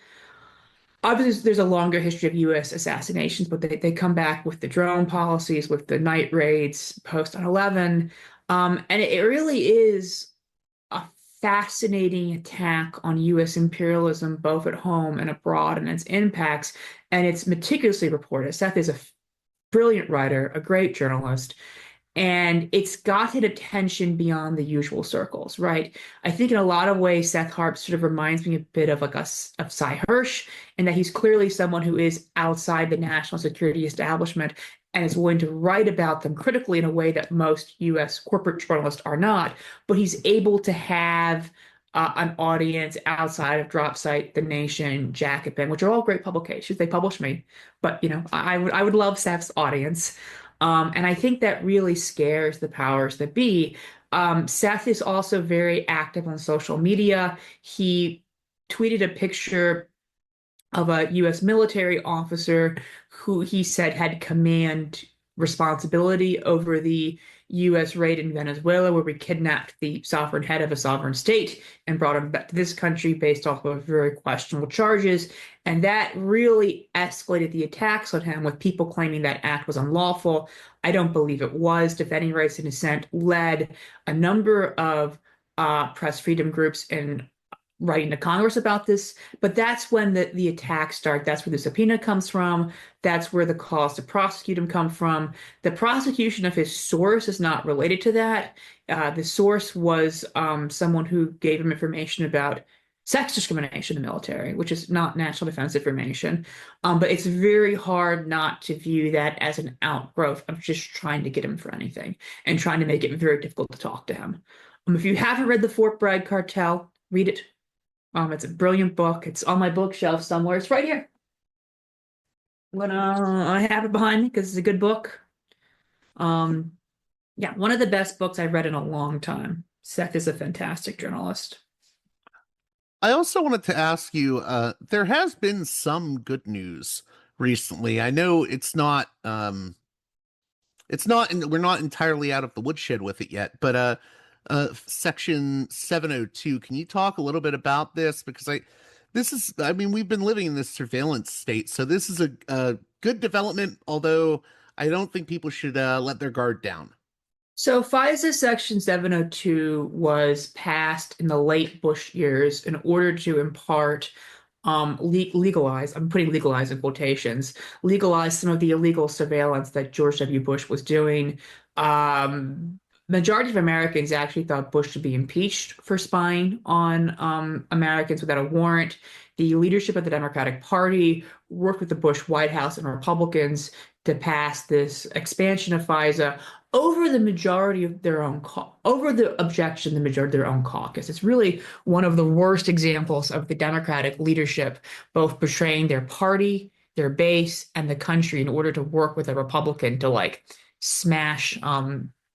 Obviously, there's a longer history of U.S. assassinations, but they come back with the drone policies, with the night raids post 9/11. And it really is a fascinating attack on U.S. imperialism, both at home and abroad, and its impacts. And it's meticulously reported. Seth is a brilliant writer, a great journalist, and it's gotten attention beyond the usual circles, right? I think in a lot of ways, Seth Harp sort of reminds me a bit of like of Cy Hirsch, in that he's clearly someone who is outside the national security establishment and is willing to write about them critically in a way that most U.S. corporate journalists are not. But he's able to have an audience outside of Drop Site, The Nation, Jacobin, which are all great publications. They publish me, but I would love Seth's audience. And I think that really scares the powers that be. Seth is also very active on social media. He tweeted a picture of a U.S. military officer who he said had command responsibility over the U.S. raid in Venezuela, where we kidnapped the sovereign head of a sovereign state and brought him back to this country based off of very questionable charges. And that really escalated the attacks on him, with people claiming that act was unlawful. I don't believe it was. Defending Rights and Dissent led a number of press freedom groups in writing to Congress about this, but that's when the attacks start. That's where the subpoena comes from. That's where the calls to prosecute him come from. The prosecution of his source is not related to that. The source was someone who gave him information about sex discrimination in the military, which is not national defense information. But it's very hard not to view that as an outgrowth of just trying to get him for anything and trying to make it very difficult to talk to him. If you haven't read The Fort Bragg Cartel, read it. It's a brilliant book. It's on my bookshelf somewhere. It's right here. I have it behind me because it's a good book. Yeah, one of the best books I've read in a long time. Seth is a fantastic journalist. I also wanted to ask you, there has been some good news recently. I know we're not entirely out of the woodshed with it yet, but Section 702, can you talk a little bit about this? Because I mean, we've been living in this surveillance state, so this is a good development, although I don't think people should let their guard down. So FISA Section 702 was passed in the late Bush years in order to impart legalize, I'm putting legalize in quotations, legalize some of the illegal surveillance that George W. Bush was doing. Majority of Americans actually thought Bush should be impeached for spying on Americans without a warrant. The leadership of the Democratic Party worked with the Bush White House and Republicans to pass this expansion of FISA over the majority of their own over the objection, the majority of their own caucus. It's really one of the worst examples of the Democratic leadership, both betraying their party, their base, and the country in order to work with a Republican to like smash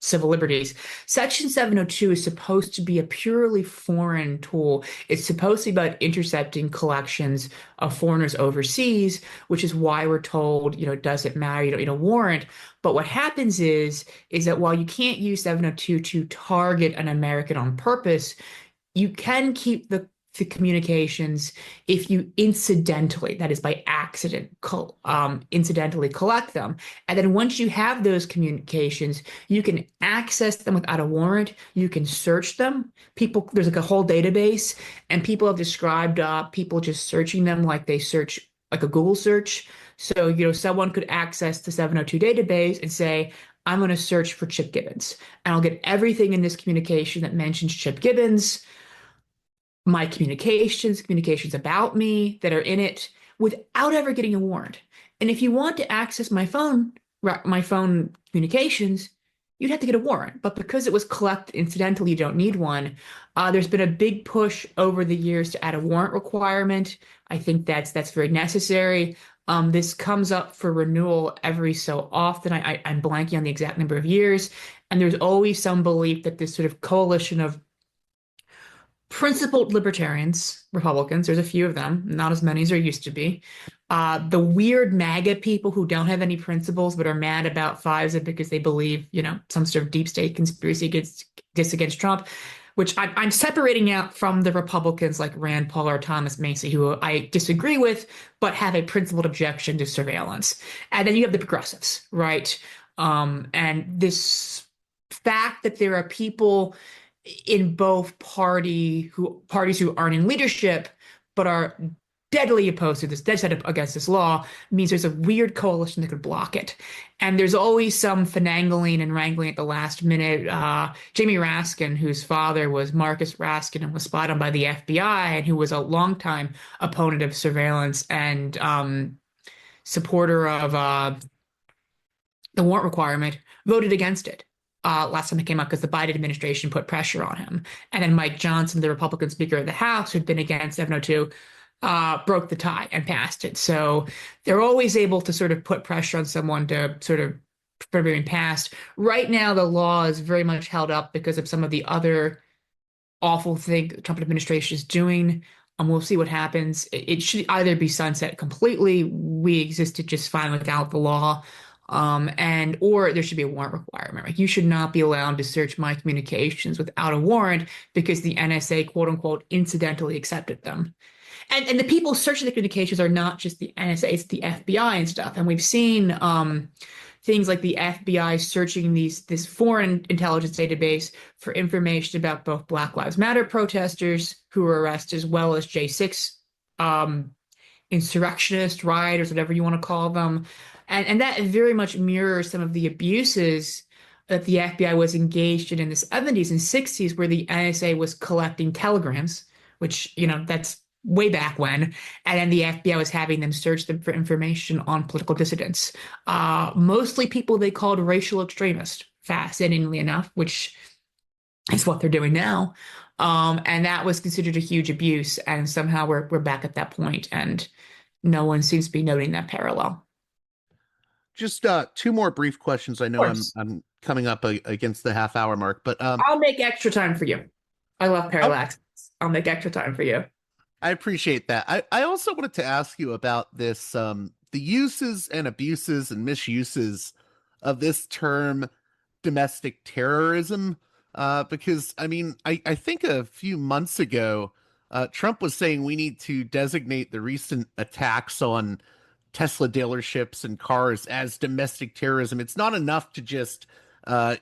civil liberties. Section 702 is supposed to be a purely foreign tool. It's supposed to be about intercepting collections of foreigners overseas, which is why we're told, does it matter? You don't need a warrant. But what happens is that while you can't use 702 to target an American on purpose, you can keep the communications if you incidentally, that is by accident, incidentally collect them. And then once you have those communications, you can access them without a warrant. You can search them. There's like a whole database, and people have described people just searching them like they search like a Google search. So, someone could access the 702 database and say, I'm going to search for Chip Gibbons, and I'll get everything in this communication that mentions Chip Gibbons, my communications about me that are in it. without ever getting a warrant. And if you want to access my phone communications, you'd have to get a warrant. But because it was collected incidentally, you don't need one. There's been a big push over the years to add a warrant requirement. I think that's very necessary. This comes up for renewal every so often. I'm blanking on the exact number of years. And there's always some belief that this sort of coalition of principled libertarians, Republicans, there's a few of them, not as many as there used to be. The weird MAGA people who don't have any principles but are mad about FISA because they believe, some sort of deep state conspiracy against Trump, which I'm separating out from the Republicans like Rand Paul or Thomas Macy, who I disagree with, but have a principled objection to surveillance. And then you have the progressives, right? And this fact that there are people in both parties who aren't in leadership but are deadly opposed to this, dead set against this law, means there's a weird coalition that could block it. And there's always some finagling and wrangling at the last minute. Jamie Raskin, whose father was Marcus Raskin and was spied on by the FBI, and who was a longtime opponent of surveillance and supporter of the warrant requirement, voted against it. Last time it came up because the Biden administration put pressure on him. And then Mike Johnson, the Republican Speaker of the House, who'd been against 702, broke the tie and passed it. So they're always able to sort of put pressure on someone to sort of prevent being passed. Right now, the law is very much held up because of some of the other awful thing the Trump administration is doing. We'll see what happens. It should either be sunset completely. We existed just fine without the law. Or there should be a warrant requirement. Like, you should not be allowed to search my communications without a warrant because the NSA, quote unquote, incidentally accepted them. And the people searching the communications are not just the NSA, it's the FBI and stuff. And we've seen things like the FBI searching this foreign intelligence database for information about both Black Lives Matter protesters who were arrested, as well as J6 insurrectionists, rioters, whatever you want to call them. And that very much mirrors some of the abuses that the FBI was engaged in the 70s and 60s, where the NSA was collecting telegrams, which, that's way back when. And then the FBI was having them search them for information on political dissidents, mostly people they called racial extremists, fascinatingly enough, which is what they're doing now. And that was considered a huge abuse. And somehow we're back at that point, and no one seems to be noting that parallel. Just two more brief questions. I know I'm coming up against the half-hour mark, but I'll make extra time for you. I love Parallax. I'll make extra time for you. I appreciate that. I also wanted to ask you about this, the uses and abuses and misuses of this term domestic terrorism, because, I think a few months ago, Trump was saying we need to designate the recent attacks on Tesla dealerships and cars as domestic terrorism. It's not enough to just, go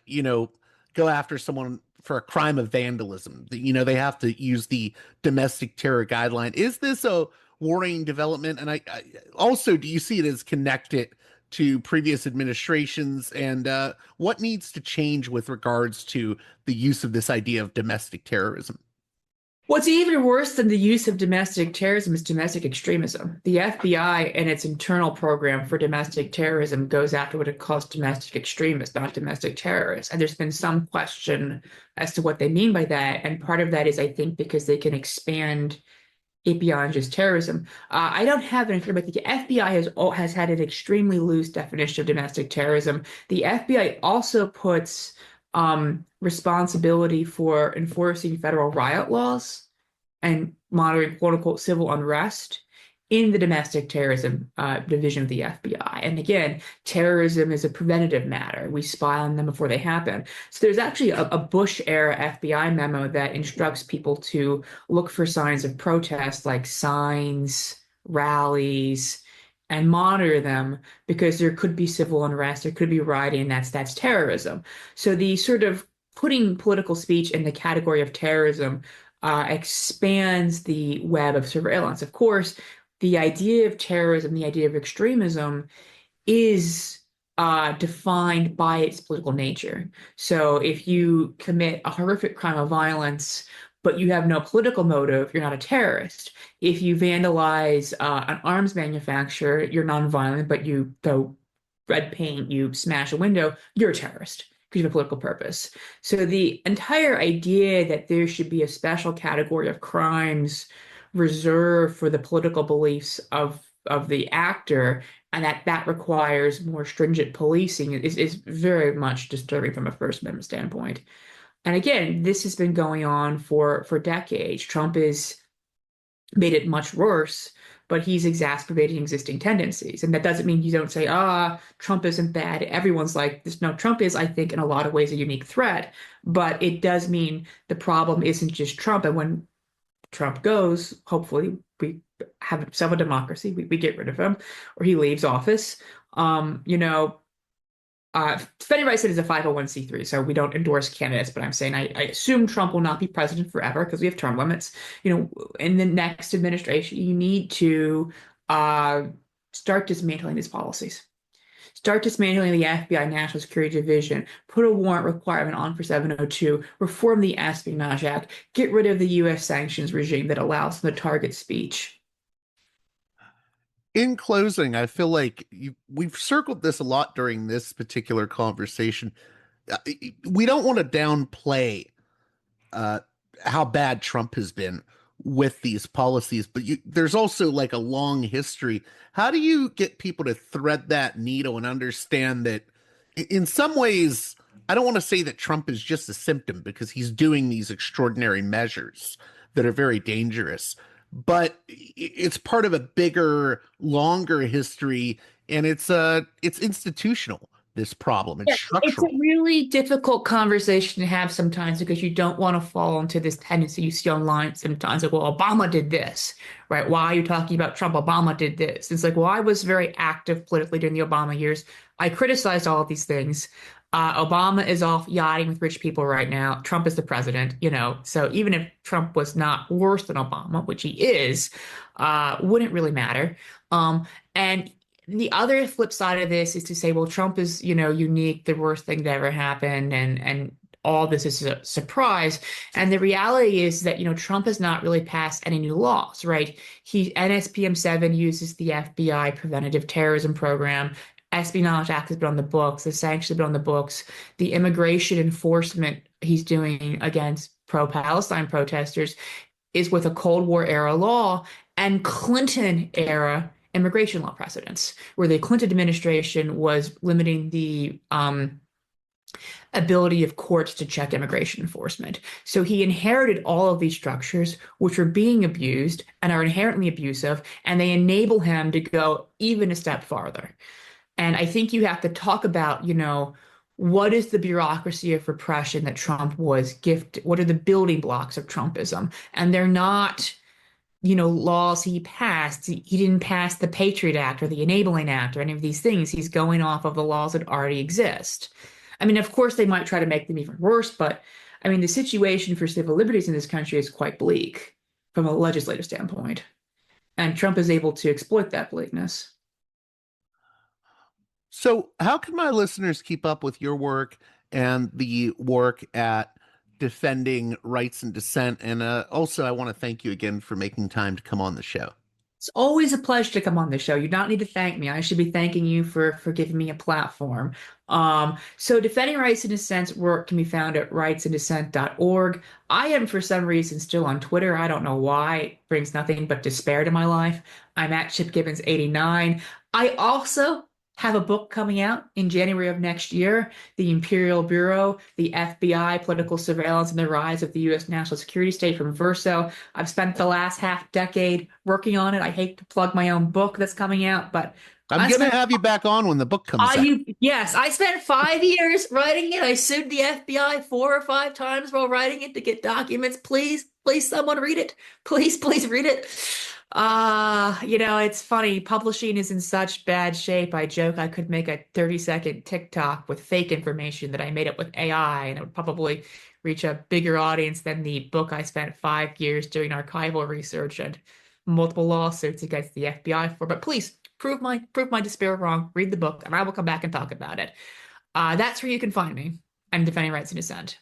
after someone for a crime of vandalism. They have to use the domestic terror guideline. Is this a worrying development? And I also, do you see it as connected to previous administrations? And what needs to change with regards to the use of this idea of domestic terrorism? What's even worse than the use of domestic terrorism is domestic extremism. The FBI and its internal program for domestic terrorism goes after what it calls domestic extremists, not domestic terrorists. And there's been some question as to what they mean by that. And part of that is, I think, because they can expand it beyond just terrorism. I don't have an information, but the FBI has had an extremely loose definition of domestic terrorism. The FBI also puts responsibility for enforcing federal riot laws and monitoring quote unquote civil unrest in the domestic terrorism division of the FBI. And again, terrorism is a preventative matter. We spy on them before they happen. So there's actually a Bush era FBI memo that instructs people to look for signs of protest, like signs, rallies, and monitor them, because there could be civil unrest, there could be rioting, and that's terrorism. So the sort of putting political speech in the category of terrorism expands the web of surveillance. Of course, the idea of terrorism, the idea of extremism, is defined by its political nature. So if you commit a horrific crime of violence but you have no political motive, you're not a terrorist. If you vandalize an arms manufacturer, you're nonviolent, but you throw red paint, you smash a window, you're a terrorist because you have a political purpose. So the entire idea that there should be a special category of crimes reserved for the political beliefs of the actor, and that requires more stringent policing is very much disturbing from a First Amendment standpoint. And again, this has been going on for decades. Trump has made it much worse, but he's exacerbating existing tendencies. And that doesn't mean you don't say, Trump isn't bad. Everyone's like this. No, Trump is, I think, in a lot of ways a unique threat. But it does mean the problem isn't just Trump. And when Trump goes, hopefully we have some democracy, we get rid of him, or he leaves office. Defending rights is a 501c3, so we don't endorse candidates, but I'm saying I assume Trump will not be president forever because we have term limits. In the next administration, you need to start dismantling these policies. Start dismantling the FBI National Security Division, put a warrant requirement on for 702, reform the Espionage Act, get rid of the U.S. sanctions regime that allows them to target speech. In closing, I feel like we've circled this a lot during this particular conversation. We don't want to downplay how bad Trump has been with these policies, but there's also like a long history. How do you get people to thread that needle and understand that in some ways, I don't want to say that Trump is just a symptom because he's doing these extraordinary measures that are very dangerous, but it's part of a bigger, longer history, and it's institutional. This problem, it's structural. It's a really difficult conversation to have sometimes because you don't want to fall into this tendency you see online sometimes, like, well, Obama did this, right? Why are you talking about Trump? Obama did this. It's like, well, I was very active politically during the Obama years. I criticized all of these things. Obama is off yachting with rich people right now. Trump is the president, so even if Trump was not worse than Obama, which he is, wouldn't really matter. And the other flip side of this is to say, well, Trump is, unique, the worst thing that ever happened, and all this is a surprise. And the reality is that, Trump has not really passed any new laws, right? NSPM 7 uses the FBI Preventative Terrorism Program. Espionage Act has been on the books. The sanctions have been on the books. The immigration enforcement he's doing against pro-Palestine protesters is with a Cold War era law and Clinton era immigration law precedents, where the Clinton administration was limiting the ability of courts to check immigration enforcement. So he inherited all of these structures, which are being abused and are inherently abusive, and they enable him to go even a step farther. And I think you have to talk about, what is the bureaucracy of repression that Trump was gifted? What are the building blocks of Trumpism? And they're not, laws he passed. He didn't pass the Patriot Act or the Enabling Act or any of these things. He's going off of the laws that already exist. I mean, of course, they might try to make them even worse, but I mean, the situation for civil liberties in this country is quite bleak from a legislative standpoint. And Trump is able to exploit that bleakness. So how can my listeners keep up with your work and the work at Defending Rights and Dissent? And also, I want to thank you again for making time to come on the show. It's always a pleasure to come on the show. You don't need to thank me. I should be thanking you for giving me a platform. So Defending Rights and Dissent's work can be found at rightsanddissent.org. I am, for some reason, still on Twitter. I don't know why. It brings nothing but despair to my life. I'm at Chip Gibbons 89. I also have a book coming out in January of next year, The Imperial Bureau, the FBI, Political Surveillance, and the Rise of the U.S. National Security State from Verso. I've spent the last half decade working on it. I hate to plug my own book that's coming out, but I'm going to have you back on when the book comes out. Yes, I spent 5 years writing it. I sued the FBI 4 or 5 times while writing it to get documents. Please, someone read it. Please read it. It's funny. Publishing is in such bad shape. I joke I could make a 30-second TikTok with fake information that I made up with AI, and it would probably reach a bigger audience than the book I spent 5 years doing archival research and multiple lawsuits against the FBI for. But please prove my despair wrong. Read the book, and I will come back and talk about it. That's where you can find me. I'm Defending Rights and Dissent.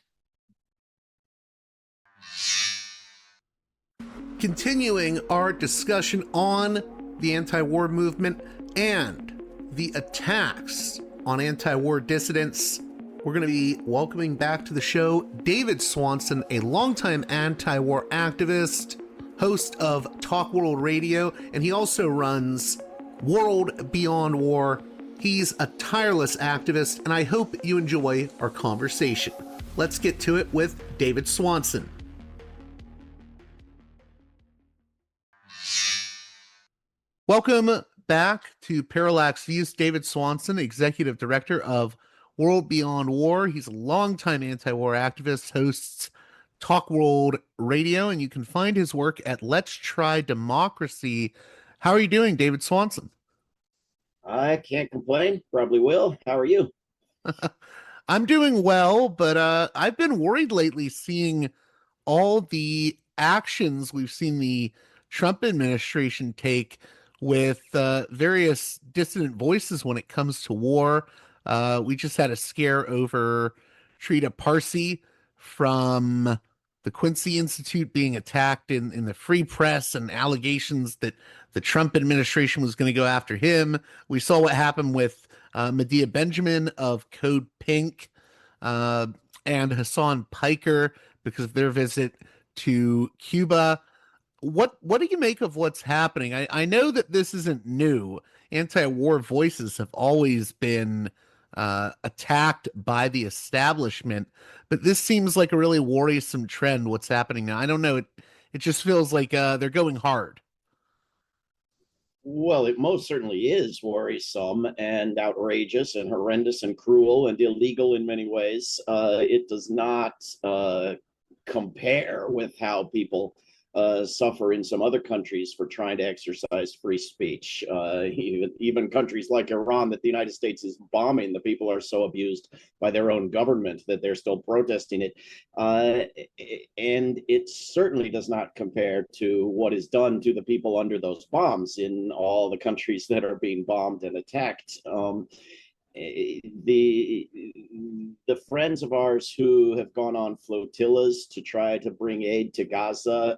Continuing our discussion on the anti-war movement and the attacks on anti-war dissidents, we're going to be welcoming back to the show David Swanson, a longtime anti-war activist, host of Talk World Radio, and he also runs World Beyond War. He's a tireless activist, and I hope you enjoy our conversation. Let's get to it with David Swanson. Welcome back to Parallax Views. David Swanson, Executive Director of World Beyond War. He's a longtime anti-war activist, hosts Talk World Radio, and you can find his work at Let's Try Democracy. How are you doing, David Swanson? I can't complain. Probably will. How are you? I'm doing well, but I've been worried lately seeing all the actions we've seen the Trump administration take with various dissident voices when it comes to war. We just had a scare over Trita Parsi from the Quincy Institute being attacked in the Free Press, and allegations that the Trump administration was going to go after him. We saw what happened with Medea Benjamin of Code Pink and Hasan Piker because of their visit to Cuba. What do you make of what's happening? I know that this isn't new. Anti-war voices have always been attacked by the establishment, but this seems like a really worrisome trend, what's happening now. I don't know. It just feels like they're going hard. Well, it most certainly is worrisome and outrageous and horrendous and cruel and illegal in many ways. It does not compare with how people suffer in some other countries for trying to exercise free speech. Even countries like Iran that the United States is bombing, the people are so abused by their own government that they're still protesting it. And it certainly does not compare to what is done to the people under those bombs in all the countries that are being bombed and attacked. The friends of ours who have gone on flotillas to try to bring aid to Gaza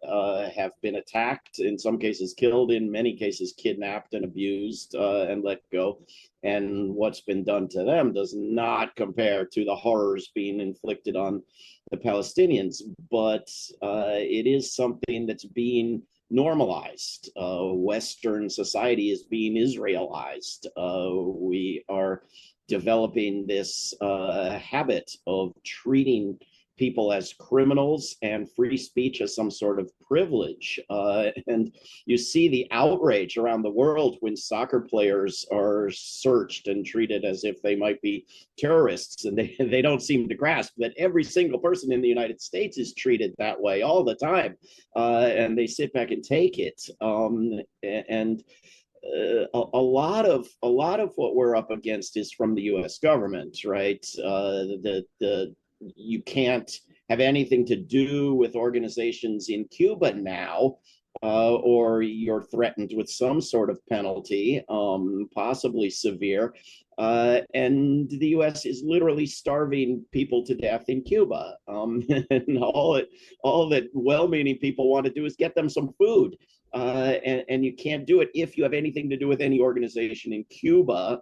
have been attacked, in some cases killed, in many cases kidnapped and abused and let go. And what's been done to them does not compare to the horrors being inflicted on the Palestinians. But it is something that's being normalized. Western society is being Israelized. We are developing this habit of treating people as criminals and free speech as some sort of privilege. And you see the outrage around the world when soccer players are searched and treated as if they might be terrorists. And they don't seem to grasp that every single person in the United States is treated that way all the time. And they sit back and take it. A lot of what we're up against is from the U.S. government, right? You can't have anything to do with organizations in Cuba now, or you're threatened with some sort of penalty, possibly severe. And the U.S. is literally starving people to death in Cuba. And all that well-meaning people want to do is get them some food. And you can't do it if you have anything to do with any organization in Cuba,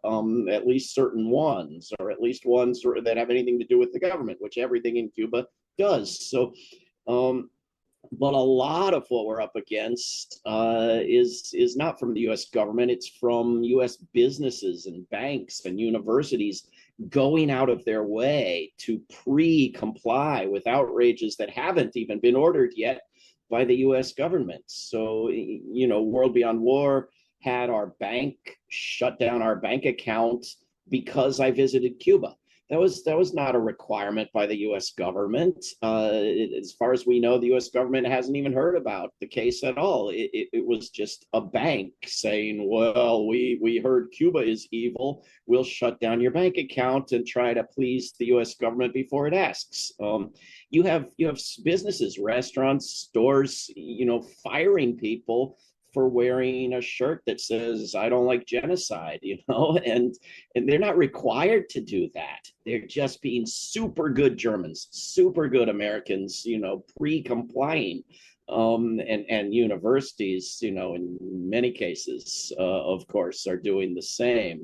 at least certain ones, or at least ones that have anything to do with the government, which everything in Cuba does. So, but a lot of what we're up against is not from the U.S. government. It's from U.S. businesses and banks and universities going out of their way to pre-comply with outrages that haven't even been ordered yet by the U.S. government. So, World Beyond War had our bank shut down our bank account because I visited Cuba. That was not a requirement by the U.S. government. As far as we know, the U.S. government hasn't even heard about the case at all. It was just a bank saying, well, we heard Cuba is evil. We'll shut down your bank account and try to please the U.S. government before it asks. You have businesses, restaurants, stores, firing people for wearing a shirt that says, I don't like genocide, and they're not required to do that. They're just being super good Germans, super good Americans, pre-complying. and universities, in many cases, of course, are doing the same.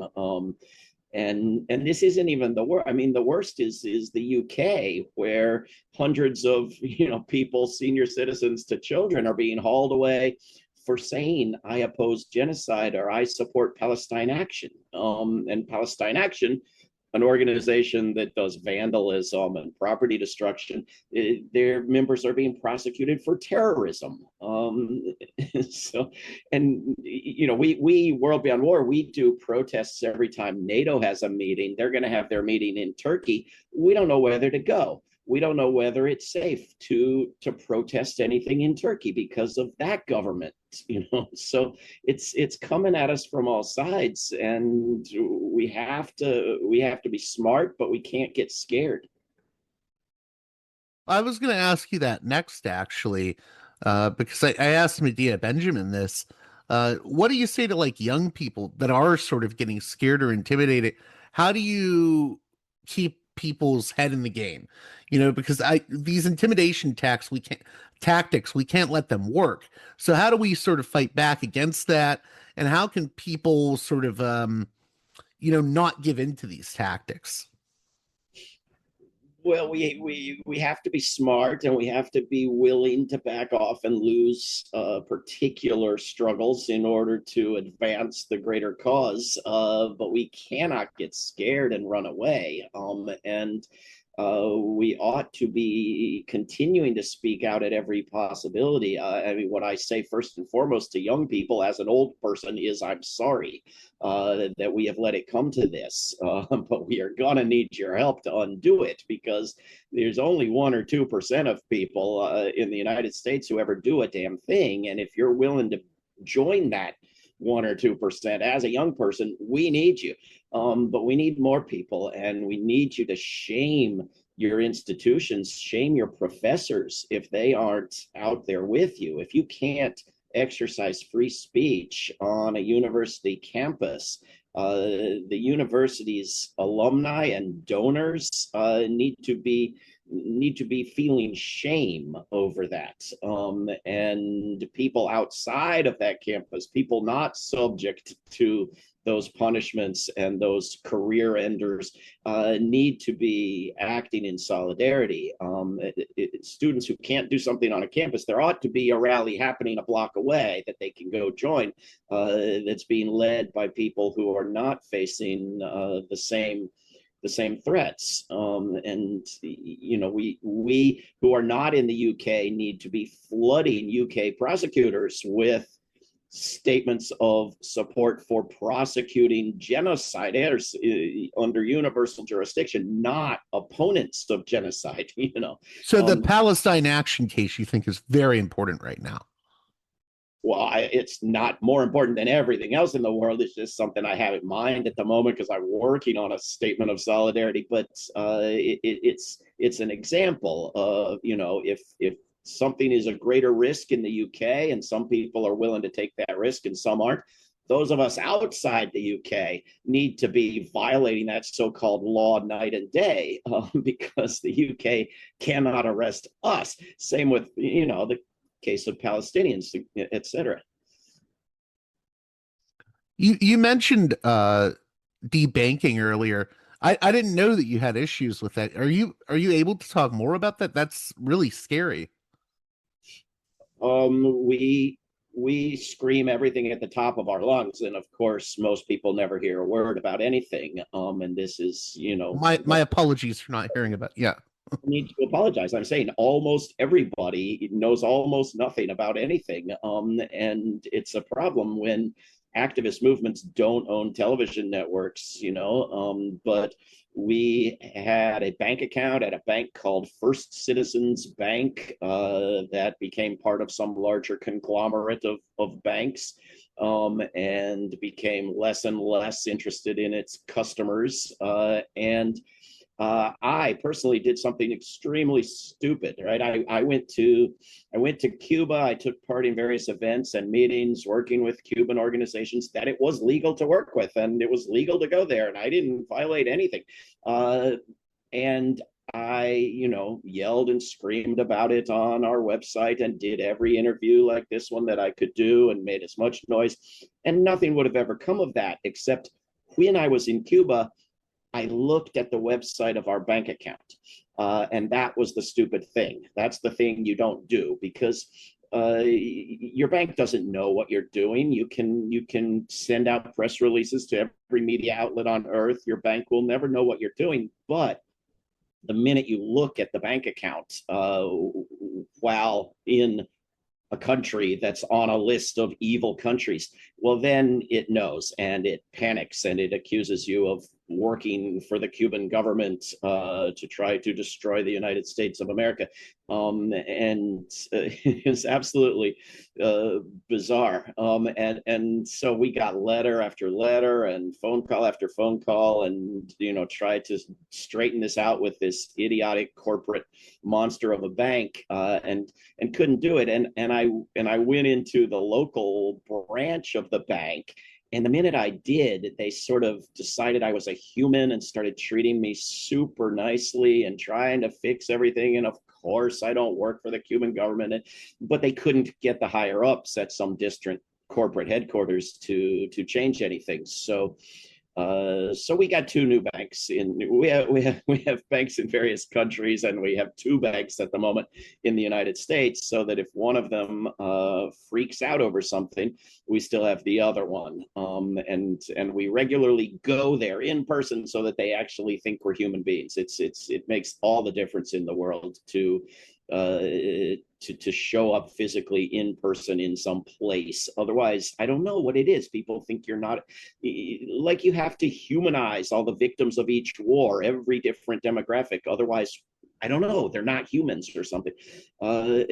And this isn't even the worst. I mean, the worst is the UK, where hundreds of people, senior citizens to children, are being hauled away for saying I oppose genocide or I support Palestine Action. And Palestine Action, an organization that does vandalism and property destruction, their members are being prosecuted for terrorism. So, and we World Beyond War, we do protests every time NATO has a meeting. They're going to have their meeting in Turkey. We don't know whether to go. We don't know whether it's safe to protest anything in Turkey because of that government. So it's coming at us from all sides, and we have to be smart, but we can't get scared. I was going to ask you that next, actually, because I asked Medea Benjamin this. What do you say to like young people that are sort of getting scared or intimidated? How do you keep people's head in the game? Because these intimidation tactics, we can't let them work. So how do we sort of fight back against that? And how can people sort of, not give in to these tactics? Well, we have to be smart, and we have to be willing to back off and lose particular struggles in order to advance the greater cause. But we cannot get scared and run away. And we ought to be continuing to speak out at every possibility. I mean, what I say first and foremost to young people as an old person is I'm sorry that we have let it come to this, but we are going to need your help to undo it, because there's only 1 or 2% of people in the United States who ever do a damn thing. And if you're willing to join that 1 or 2% as a young person, we need you. But we need more people, and we need you to shame your institutions, shame your professors if they aren't out there with you. If you can't exercise free speech on a university campus, the university's alumni and donors need to be feeling shame over that. And people outside of that campus, people not subject to those punishments and those career enders, need to be acting in solidarity. Students who can't do something on a campus, there ought to be a rally happening a block away that they can go join, that's being led by people who are not facing the same threats. And we who are not in the UK need to be flooding UK prosecutors with statements of support for prosecuting genociders under universal jurisdiction, not opponents of genocide. So the Palestine Action case, you think, is very important right now? Well, it's not more important than everything else in the world. It's just something I have in mind at the moment because I'm working on a statement of solidarity. But it's an example of, if something is a greater risk in the UK and some people are willing to take that risk and some aren't, those of us outside the UK need to be violating that so-called law night and day, because the UK cannot arrest us. Same with, the case of Palestinians, etc. You mentioned debanking earlier. I didn't know that you had issues with that. Are you able to talk more about that? That's really scary. We scream everything at the top of our lungs, and of course most people never hear a word about anything. And this is, my apologies for not hearing about. Yeah. I need to apologize. I'm saying almost everybody knows almost nothing about anything. And it's a problem when activist movements don't own television networks, but we had a bank account at a bank called First Citizens Bank that became part of some larger conglomerate of banks, and became less and less interested in its customers. And I personally did something extremely stupid, right? I went to Cuba. I took part in various events and meetings working with Cuban organizations that it was legal to work with, and it was legal to go there, and I didn't violate anything. And I, yelled and screamed about it on our website and did every interview like this one that I could do and made as much noise. And nothing would have ever come of that, except when I was in Cuba, I looked at the website of our bank account. And that was the stupid thing. That's the thing you don't do, because your bank doesn't know what you're doing. You can send out press releases to every media outlet on earth. Your bank will never know what you're doing. But the minute you look at the bank account while in a country that's on a list of evil countries, well, then it knows and it panics and it accuses you of working for the Cuban government to try to destroy the United States of America. And it's absolutely bizarre. And so we got letter after letter and phone call after phone call, and tried to straighten this out with this idiotic corporate monster of a bank, and couldn't do it. And I went into the local branch of the bank. And the minute I did, they sort of decided I was a human and started treating me super nicely and trying to fix everything. And of course, I don't work for the Cuban government, but they couldn't get the higher ups at some distant corporate headquarters to change anything. So we got two new banks. We have banks in various countries, and we have two banks at the moment in the United States, so that if one of them freaks out over something, we still have the other one. And we regularly go there in person so that they actually think we're human beings. It makes all the difference in the world to show up physically in person in some place. Otherwise, I don't know what it is. People think you're not, like, you have to humanize all the victims of each war, every different demographic. Otherwise, I don't know, they're not humans or something. But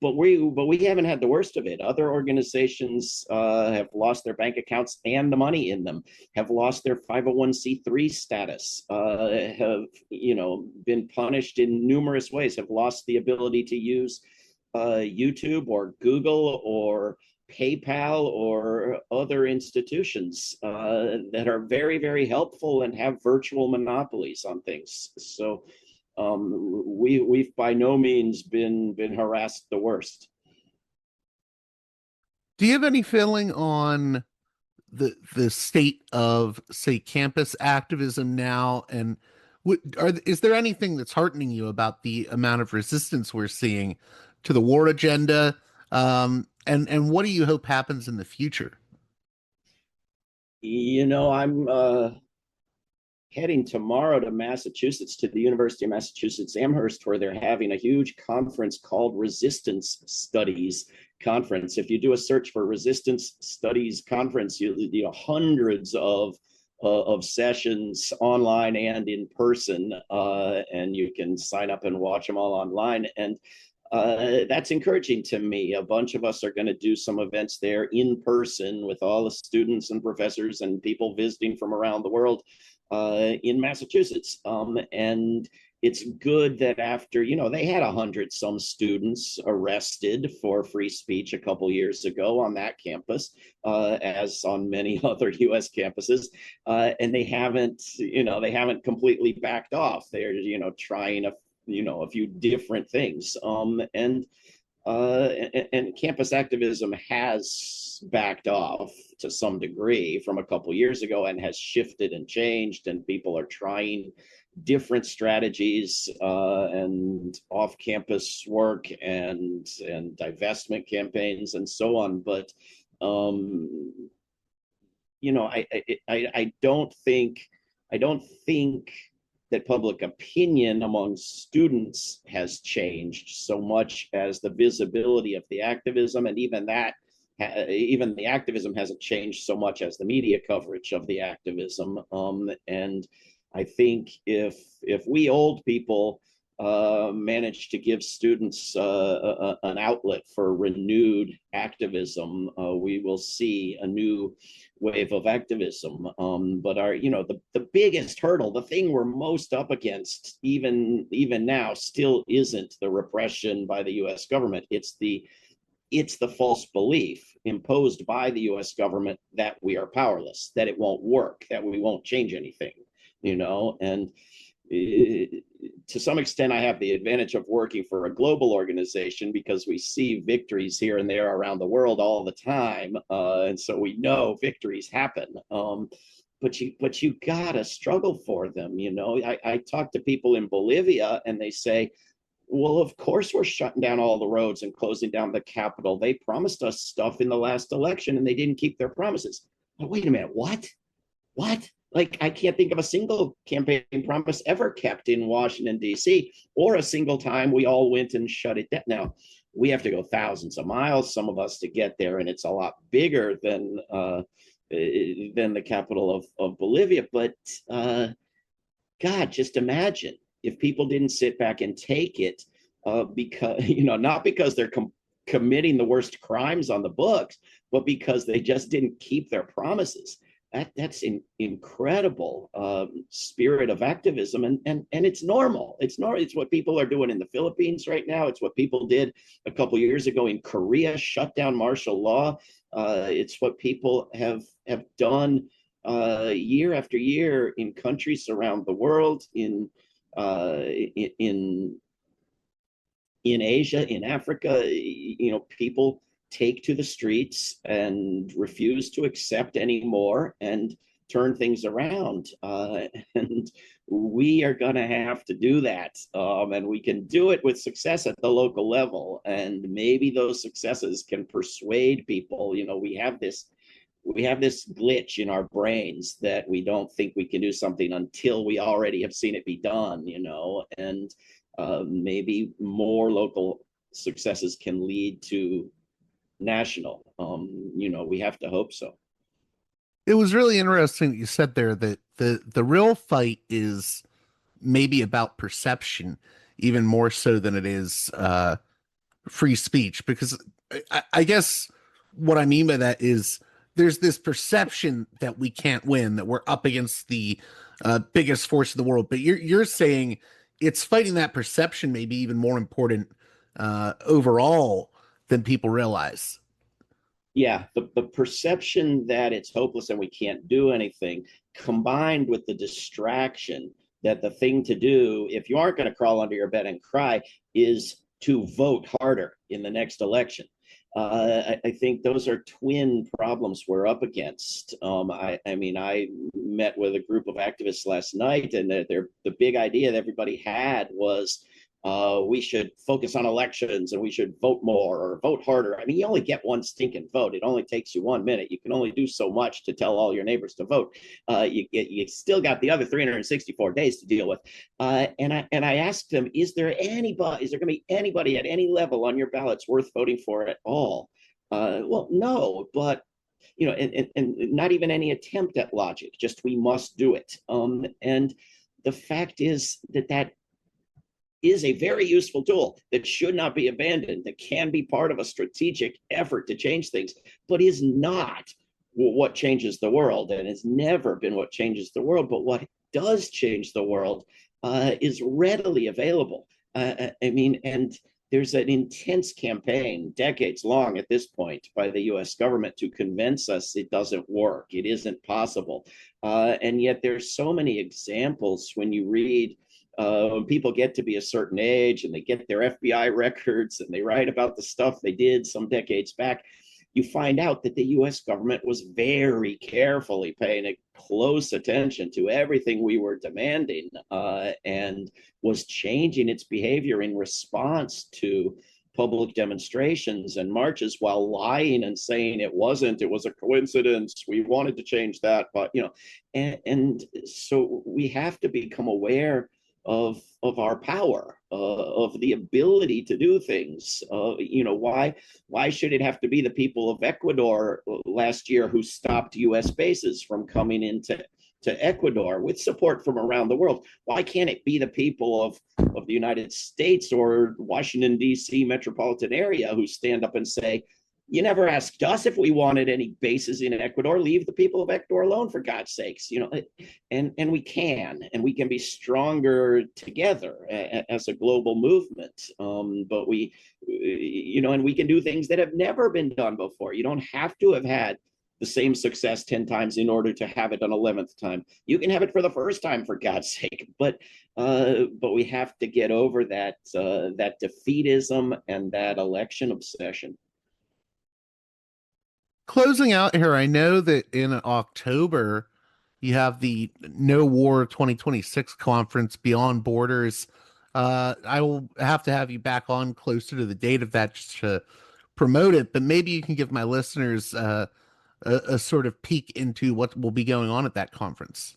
we haven't had the worst of it. Other organizations have lost their bank accounts and the money in them, have lost their 501c3 status, have been punished in numerous ways, have lost the ability to use YouTube or Google or PayPal or other institutions that are very, very helpful and have virtual monopolies on things. So we've by no means been harassed the worst. Do you have any feeling on the state of, say, campus activism now? And is there anything that's heartening you about the amount of resistance we're seeing to the war agenda? And what do you hope happens in the future? I'm heading tomorrow to Massachusetts, to the University of Massachusetts Amherst, where they're having a huge conference called Resistance Studies Conference. If you do a search for Resistance Studies Conference, you hundreds of sessions online and in person, and you can sign up and watch them all online. And that's encouraging to me. A bunch of us are going to do some events there in person with all the students and professors and people visiting from around the world in Massachusetts. And it's good that after, they had 100 some students arrested for free speech a couple years ago on that campus, as on many other US campuses. And they haven't completely backed off. They're, trying a few different things. And campus activism has backed off to some degree from a couple years ago and has shifted and changed, and people are trying different strategies and off-campus work and divestment campaigns and so on. But I don't think that public opinion among students has changed so much as the visibility of the activism, and even the activism hasn't changed so much as the media coverage of the activism. And I think if we old people manage to give students an outlet for renewed activism, we will see a new wave of activism. But the biggest hurdle, the thing we're most up against, even now, still isn't the repression by the U.S. government. It's the false belief imposed by the U.S. government that we are powerless, that it won't work, that we won't change anything, and to some extent, I have the advantage of working for a global organization because we see victories here and there around the world all the time, and so we know victories happen. But you gotta struggle for them. You know, I talk to people in Bolivia, and they say, "Well, of course we're shutting down all the roads and closing down the capital. They promised us stuff in the last election, and they didn't keep their promises." But wait a minute, what? What? Like, I can't think of a single campaign promise ever kept in Washington, D.C., or a single time we all went and shut it down. Now, we have to go thousands of miles, some of us, to get there, and it's a lot bigger than the capital of Bolivia. But God, just imagine if people didn't sit back and take it, because, you know, not because they're committing the worst crimes on the books, but because they just didn't keep their promises. That's an incredible spirit of activism, and it's normal. It's normal. It's what people are doing in the Philippines right now. It's what people did a couple of years ago in Korea, shut down martial law. It's what people have done year after year in countries around the world, in Asia, in Africa. You know, people take to the streets and refuse to accept anymore and turn things around. And we are going to have to do that. And we can do it with success at the local level. And maybe those successes can persuade people. You know, we have this glitch in our brains that we don't think we can do something until we already have seen it be done, you know, and maybe more local successes can lead to national. You know, we have to hope so. It was really interesting that you said there that the real fight is maybe about perception, even more so than it is free speech. Because I guess what I mean by that is there's this perception that we can't win, that we're up against the biggest force in the world. But you're saying it's fighting that perception maybe even more important overall than people realize. Yeah, the perception that it's hopeless and we can't do anything, combined with the distraction that the thing to do, if you aren't going to crawl under your bed and cry, is to vote harder in the next election. I think those are twin problems we're up against. I mean, I met with a group of activists last night, and the big idea that everybody had was we should focus on elections and we should vote more or vote harder. I mean, you only get one stinking vote. It only takes you 1 minute. You can only do so much to tell all your neighbors to vote. You still got the other 364 days to deal with. And I asked them, is there going to be anybody at any level on your ballots worth voting for at all? Well, no, but you know, and not even any attempt at logic, just we must do it. And the fact is that is a very useful tool that should not be abandoned, that can be part of a strategic effort to change things, but is not what changes the world, and has never been what changes the world. But what does change the world is readily available. I mean, and there's an intense campaign, decades long at this point, by the US government to convince us it doesn't work, it isn't possible. And yet there's so many examples when you read when people get to be a certain age and they get their FBI records and they write about the stuff they did some decades back, you find out that the US government was very carefully paying close attention to everything we were demanding, and was changing its behavior in response to public demonstrations and marches, while lying and saying it was a coincidence, we wanted to change that, but you know, and so we have to become aware of our power, of the ability to do things. You know, why should it have to be the people of Ecuador last year who stopped U.S. bases from coming into Ecuador with support from around the world? Why can't it be the people of the United States or Washington, D.C. metropolitan area who stand up and say, you never asked us if we wanted any bases in Ecuador. Leave the people of Ecuador alone, for God's sakes. You know, and we can be stronger together as a global movement. But we, you know, and we can do things that have never been done before. You don't have to have had the same success 10 times in order to have it an 11th time. You can have it for the first time, for God's sake, but we have to get over that defeatism and that election obsession. Closing out here, I know that in October you have the No War 2026 conference, Beyond Borders. I will have to have you back on closer to the date of that just to promote it, but maybe you can give my listeners a sort of peek into what will be going on at that conference.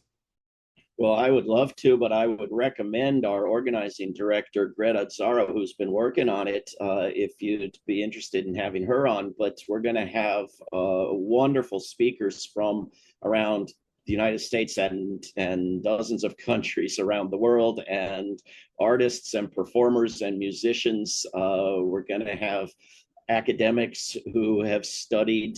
Well, I would love to, but I would recommend our organizing director, Greta Zara, who's been working on it, if you'd be interested in having her on. But we're going to have wonderful speakers from around the United States and dozens of countries around the world, and artists and performers and musicians. We're going to have academics who have studied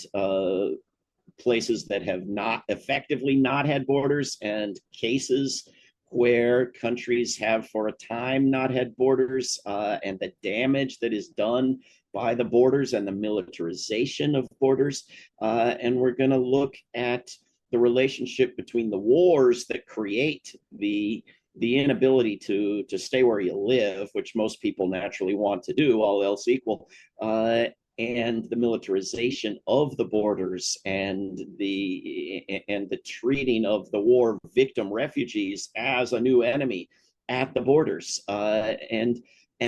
places that have not effectively not had borders, and cases where countries have for a time not had borders, and the damage that is done by the borders and the militarization of borders. And we're going to look at the relationship between the wars that create the inability to stay where you live, which most people naturally want to do, all else equal, and the militarization of the borders and the treating of the war victim refugees as a new enemy at the borders, and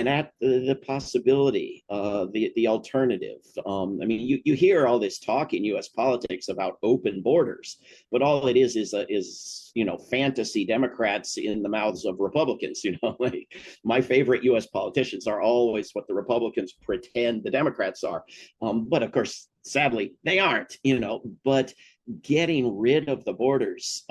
at the possibility, the alternative. I mean, you hear all this talk in U.S. politics about open borders, but all it is fantasy Democrats in the mouths of Republicans. Like my favorite U.S. politicians are always what the Republicans pretend the Democrats are, but of course, sadly, they aren't. But getting rid of the borders,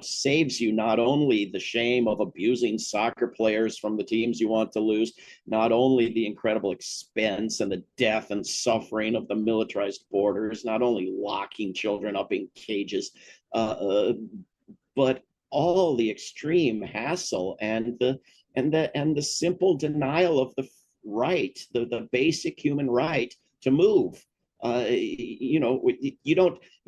saves you not only the shame of abusing soccer players from the teams you want to lose, not only the incredible expense and the death and suffering of the militarized borders, not only locking children up in cages, but all the extreme hassle and the simple denial of the right, the basic human right to move. You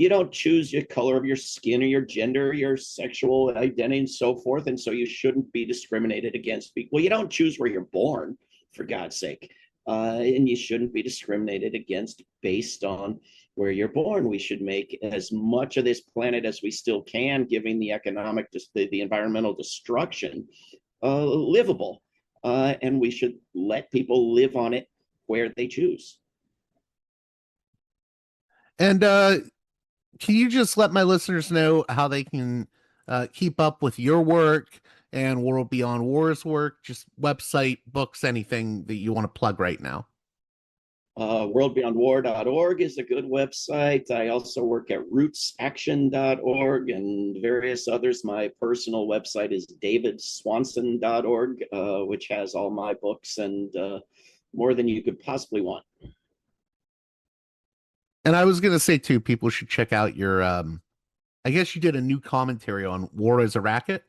don't choose your color of your skin or your gender, your sexual identity, and so forth, and so you shouldn't be discriminated against. Well, you don't choose where you're born, for God's sake, and you shouldn't be discriminated against based on where you're born. We should make as much of this planet as we still can, given the economic, the environmental destruction, livable, and we should let people live on it where they choose. And can you just let my listeners know how they can keep up with your work and World Beyond Wars work? Just website, books, anything that you want to plug right now. Worldbeyondwar.org is a good website. I also work at rootsaction.org and various others. My personal website is davidswanson.org, which has all my books and more than you could possibly want. And I was going to say, too, people should check out your, I guess you did a new commentary on War as a Racket.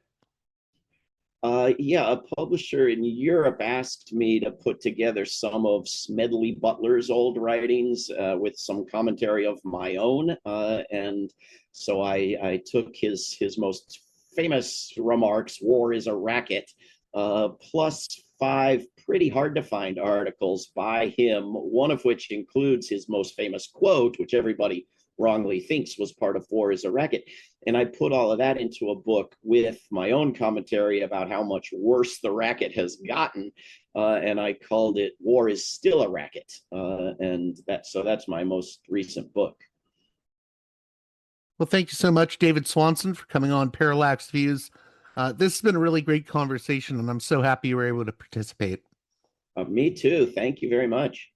Yeah, a publisher in Europe asked me to put together some of Smedley Butler's old writings with some commentary of my own. And so I took his most famous remarks, War is a Racket, plus 5 pretty hard to find articles by him, one of which includes his most famous quote, which everybody wrongly thinks was part of War is a Racket. And I put all of that into a book with my own commentary about how much worse the racket has gotten. And I called it War is Still a Racket. And that's my most recent book. Well, thank you so much, David Swanson, for coming on Parallax Views. This has been a really great conversation, and I'm so happy you were able to participate. Me too. Thank you very much.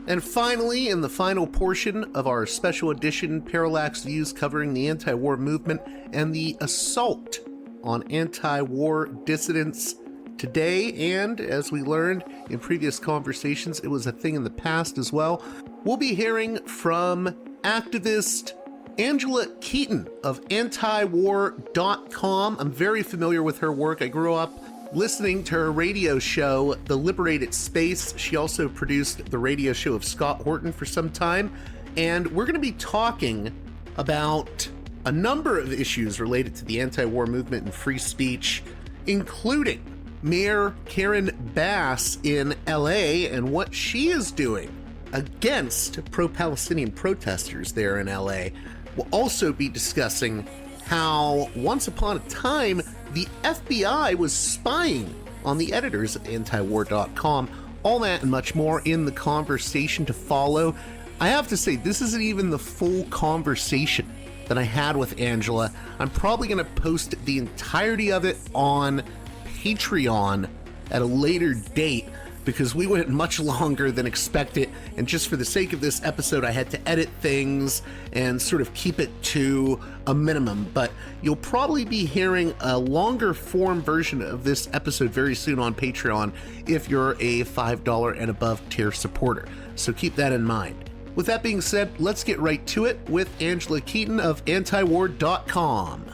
And finally, in the final portion of our special edition Parallax Views covering the anti-war movement and the assault on anti-war dissidents today, and as we learned in previous conversations, it was a thing in the past as well, we'll be hearing from activist Angela Keaton of Antiwar.com. I'm very familiar with her work. I grew up listening to her radio show, The Liberated Space. She also produced the radio show of Scott Horton for some time. And we're going to be talking about a number of issues related to the anti-war movement and free speech, including Mayor Karen Bass in LA and what she is doing against pro-Palestinian protesters there in LA. We'll also be discussing how once upon a time the FBI was spying on the editors of antiwar.com. All that and much more in the conversation to follow. I have to say, this isn't even the full conversation that I had with Angela. I'm probably going to post the entirety of it on Patreon at a later date because we went much longer than expected, and just for the sake of this episode I had to edit things and sort of keep it to a minimum. But you'll probably be hearing a longer form version of this episode very soon on Patreon if you're a $5 and above tier supporter, so keep that in mind. With that being said, let's get right to it with Angela Keaton of Antiwar.com.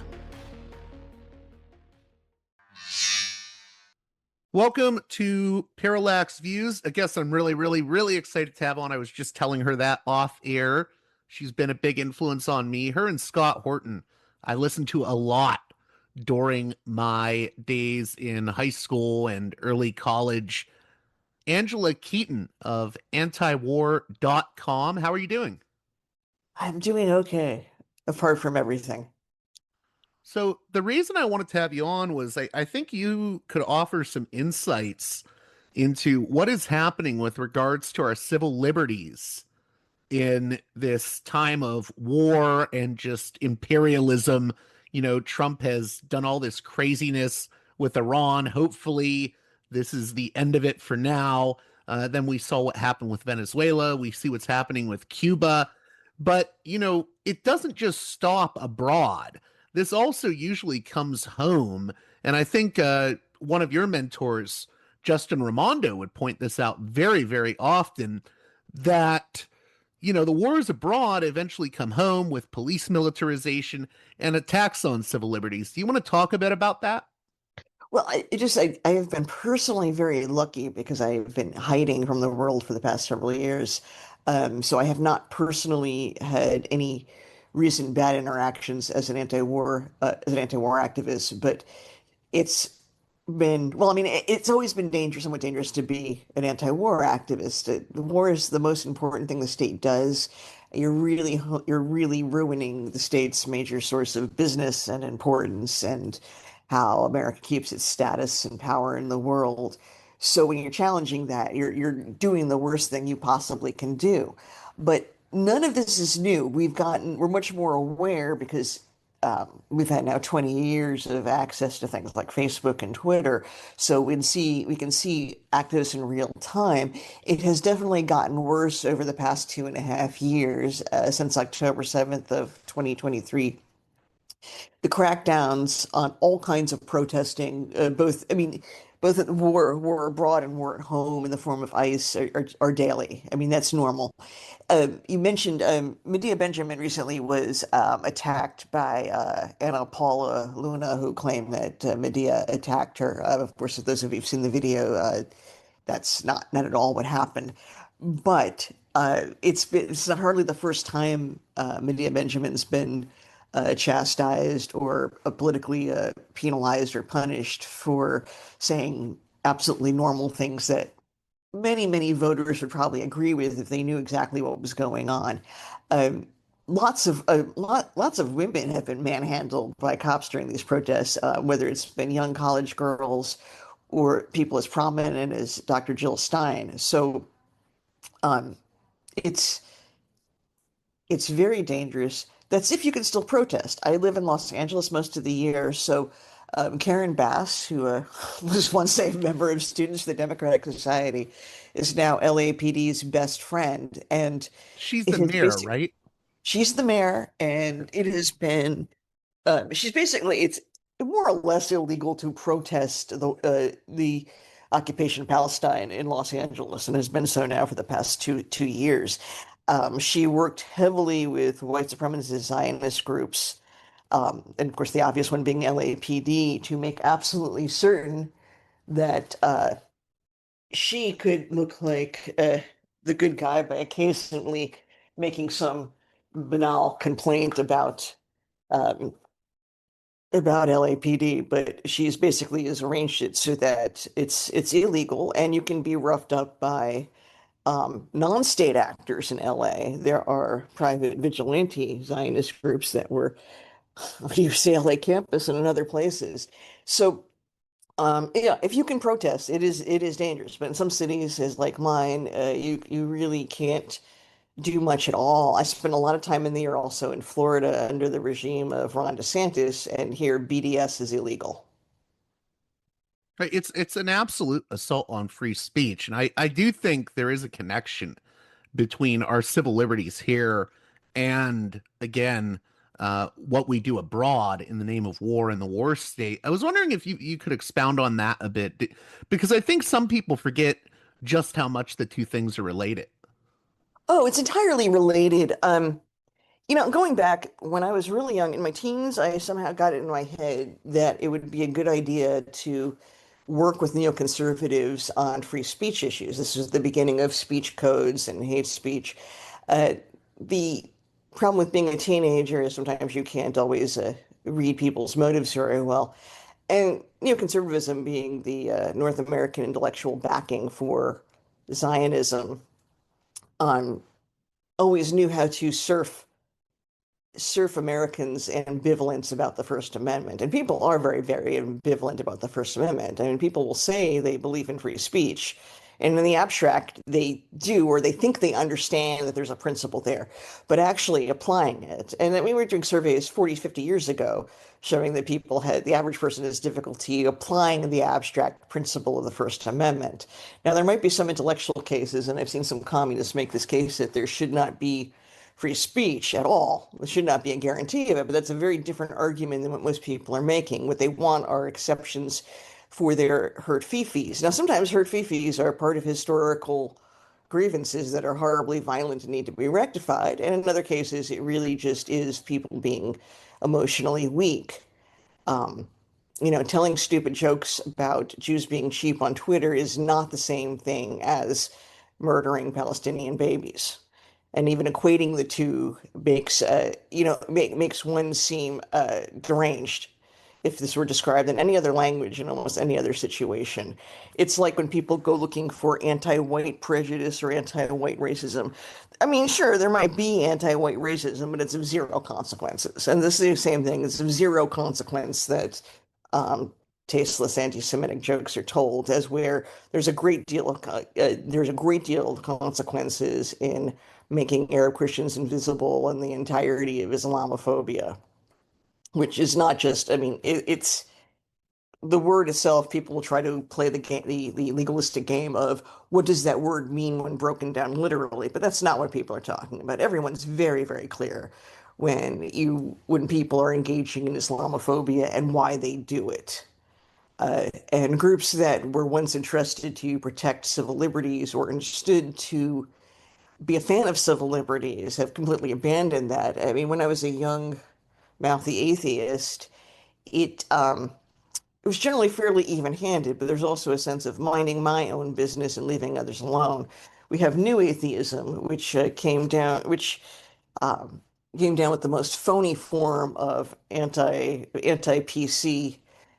Welcome to Parallax Views, a guest I'm really excited to have on. I was just telling her that off air. She's been a big influence on me. Her and Scott Horton, I listened to a lot during my days in high school and early college. Angela Keaton of Antiwar.com. How are you doing? I'm doing okay, apart from everything. So the reason I wanted to have you on was I think you could offer some insights into what is happening with regards to our civil liberties in this time of war and just imperialism. You know, Trump has done all this craziness with Iran. Hopefully, this is the end of it for now. Then we saw what happened with Venezuela. We see what's happening with Cuba. But, you know, it doesn't just stop abroad. This also usually comes home. And I think one of your mentors, Justin Raimondo, would point this out very often, that, you know, the wars abroad eventually come home with police militarization and attacks on civil liberties. Do you want to talk a bit about that? Well, I have been personally very lucky because I've been hiding from the world for the past several years. So I have not personally had any recent bad interactions as an anti-war activist, but it's well, I mean, it's always been somewhat dangerous to be an anti-war activist. The war is the most important thing the state does. You're really ruining the state's major source of business and importance and how America keeps its status and power in the world. So when you're challenging that, you're doing the worst thing you possibly can do. But none of this is new. We're much more aware because we've had now 20 years of access to things like Facebook and Twitter. So we can see activists in real time. It has definitely gotten worse over the past 2.5 years, since October 7th of 2023. The crackdowns on all kinds of protesting, both at war abroad and war at home in the form of ICE are daily. I mean, that's normal. You mentioned Medea Benjamin recently was attacked by Paulina Luna, who claimed that Medea attacked her. Of course, if those of you who've seen the video, that's not at all what happened. But it's not hardly the first time Medea Benjamin's been chastised or politically penalized or punished for saying absolutely normal things that many voters would probably agree with if they knew exactly what was going on. Lots of women have been manhandled by cops during these protests, whether it's been young college girls or people as prominent as Dr. Jill Stein. So it's very dangerous. That's if you can still protest. I live in Los Angeles most of the year, so Karen Bass, who was once a member of Students of the Democratic Society, is now LAPD's best friend, and she's the mayor, right? She's the mayor, and it has been. It's more or less illegal to protest the occupation of Palestine in Los Angeles, and has been so now for the past two years. She worked heavily with white supremacist Zionist groups, and of course the obvious one being LAPD, to make absolutely certain that she could look like the good guy by occasionally making some banal complaint um, about LAPD, but she's basically has arranged it so that it's illegal and you can be roughed up by non-state actors in LA. There are private vigilante Zionist groups that were on UCLA campus and in other places. So yeah, if you can protest, it is dangerous. But in some cities, as like mine, you really can't do much at all. I spent a lot of time in the year also in Florida under the regime of Ron DeSantis, and here BDS is illegal. Right. It's an absolute assault on free speech. And I do think there is a connection between our civil liberties here and, again, what we do abroad in the name of war and the war state. I was wondering if you could expound on that a bit, because I think some people forget just how much the two things are related. Oh, it's entirely related. Going back when I was really young in my teens, I somehow got it in my head that it would be a good idea to work with neoconservatives on free speech issues. This was the beginning of speech codes and hate speech. The problem with being a teenager is sometimes you can't always read people's motives very well. And neoconservatism being the North American intellectual backing for Zionism, um, always knew how to surf Americans' ambivalence about the First Amendment. And people are very, very ambivalent about the First Amendment. I mean, people will say they believe in free speech, and in the abstract, they do, or they think they understand that there's a principle there, but actually applying it. And then we were doing surveys 40, 50 years ago showing that the average person has difficulty applying the abstract principle of the First Amendment. Now, there might be some intellectual cases, and I've seen some communists make this case that there should not be free speech at all. There should not be a guarantee of it, but that's a very different argument than what most people are making. What they want are exceptions for their hurt fifis. Now, sometimes hurt fifis are part of historical grievances that are horribly violent and need to be rectified. And in other cases, it really just is people being emotionally weak. Um, Telling stupid jokes about Jews being cheap on Twitter is not the same thing as murdering Palestinian babies. And even equating the two makes one seem deranged if this were described in any other language in almost any other situation. It's like when people go looking for anti-white prejudice or anti-white racism. I mean, sure, there might be anti-white racism, but it's of zero consequences. And this is the same thing. It's of zero consequence that um, tasteless anti-Semitic jokes are told, as where there's a great deal of consequences in making Arab Christians invisible and the entirety of Islamophobia, which is not just, I mean, it's the word itself. People will try to play the game, the legalistic game of what does that word mean when broken down literally, but that's not what people are talking about. Everyone's very, very clear when people are engaging in Islamophobia and why they do it. And groups that were once entrusted to protect civil liberties or understood to be a fan of civil liberties have completely abandoned that. I mean, when I was a young, mouthy atheist, it was generally fairly even-handed, but there's also a sense of minding my own business and leaving others alone. We have new atheism, which um, came down with the most phony form of anti-PC,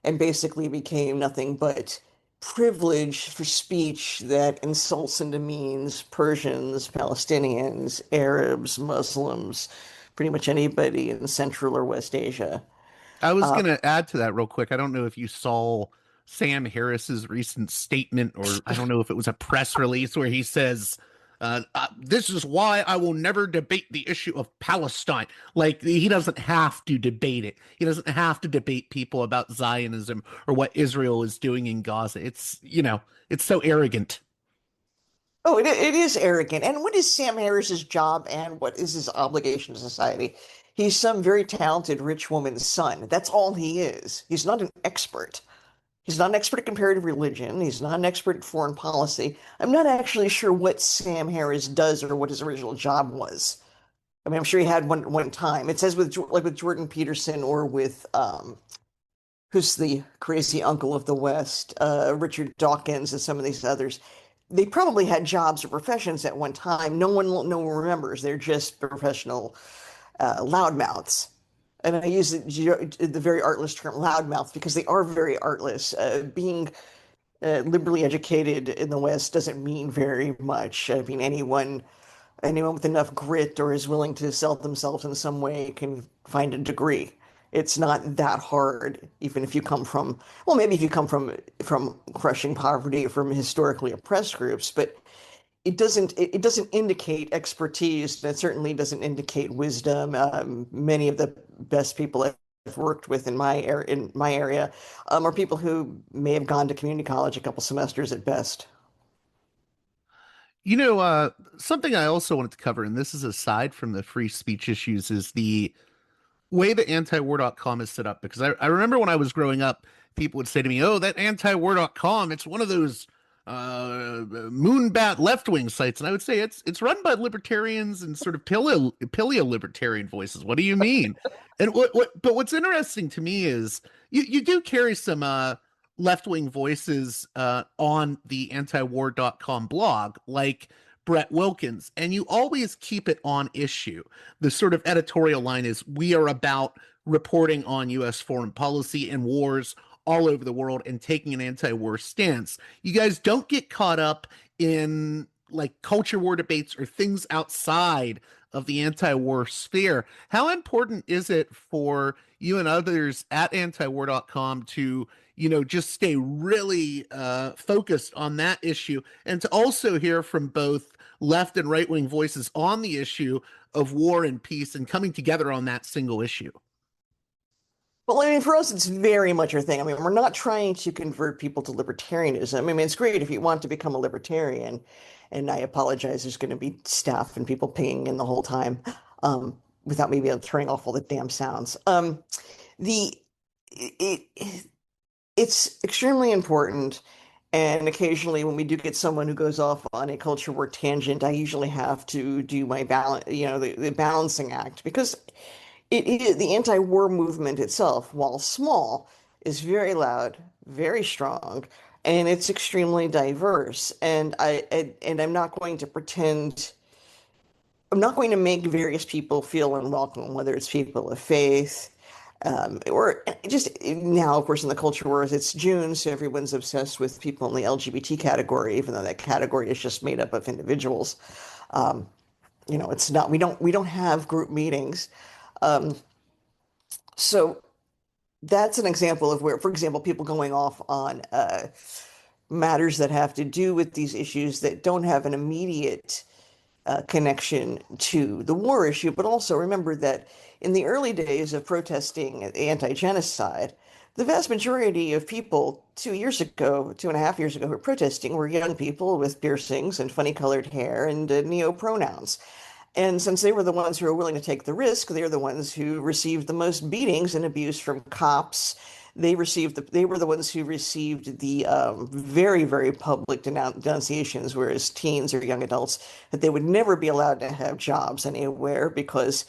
and basically became nothing but privilege for speech that insults and demeans Persians, Palestinians, Arabs, Muslims, pretty much anybody in Central or West Asia. I was Uh, going to add to that real quick. I don't know if you saw Sam Harris's recent statement, or I don't know if it was a press release where he says, this is why I will never debate the issue of Palestine. Like, he doesn't have to debate it. He doesn't have to debate people about Zionism or what Israel is doing in Gaza. It's so arrogant. Oh, it is arrogant. And what is Sam Harris's job and what is his obligation to society? He's some very talented rich woman's son. That's all he is. He's not an expert. He's not an expert at comparative religion. He's not an expert at foreign policy. I'm not actually sure what Sam Harris does or what his original job was. I mean, I'm sure he had one time. It says with like with Jordan Peterson or with who's the crazy uncle of the West, Richard Dawkins, and some of these others. They probably had jobs or professions at one time. No one remembers. They're just professional loudmouths. And I use the very artless term loudmouth because they are very artless. Being liberally educated in the West doesn't mean very much. I mean, anyone with enough grit or is willing to sell themselves in some way can find a degree. It's not that hard, even if you come from, well, maybe if you come from crushing poverty or from historically oppressed groups, but it doesn't indicate expertise, and it certainly doesn't indicate wisdom. Many of the best people I've worked with in my area are people who may have gone to community college a couple semesters at best. Something I also wanted to cover, and this is aside from the free speech issues, is the way that antiwar.com is set up. Because I remember when I was growing up, people would say to me, "Oh, that antiwar.com, it's one of those moonbat left-wing sites." And I would say it's run by libertarians and sort of paleo-libertarian voices. What do you mean? And but what's interesting to me is you do carry some left-wing voices on the antiwar.com blog, like Brett Wilkins, and you always keep it on issue. The sort of editorial line is, we are about reporting on U.S. foreign policy and wars all over the world and taking an anti-war stance. You guys don't get caught up in like culture war debates or things outside of the anti-war sphere. How important is it for you and others at antiwar.com to, just stay really focused on that issue, and to also hear from both left and right-wing voices on the issue of war and peace and coming together on that single issue? Well, I mean, for us, it's very much our thing. I mean, we're not trying to convert people to libertarianism. I mean, it's great if you want to become a libertarian, and I apologize, there's going to be staff and people pinging in the whole time, without me being turning off all the damn sounds. The it, it's extremely important, and occasionally when we do get someone who goes off on a culture war tangent, I usually have to do my balance, the balancing act, because it is the anti-war movement itself, while small, is very loud, very strong, and it's extremely diverse. And I'm not going to pretend. I'm not going to make various people feel unwelcome, whether it's people of faith, or just now, of course, in the culture wars, it's June, so everyone's obsessed with people in the LGBT category, even though that category is just made up of individuals. It's not. We don't have group meetings. Um, so that's an example of where, for example, people going off on matters that have to do with these issues that don't have an immediate connection to the war issue. But also remember that in the early days of protesting anti-genocide, the vast majority of people 2 and a half years ago, who were protesting were young people with piercings and funny colored hair and neo-pronouns. And since they were the ones who were willing to take the risk, they're the ones who received the most beatings and abuse from cops. They were the ones who received the very, very public denunciations, whereas teens or young adults, that they would never be allowed to have jobs anywhere because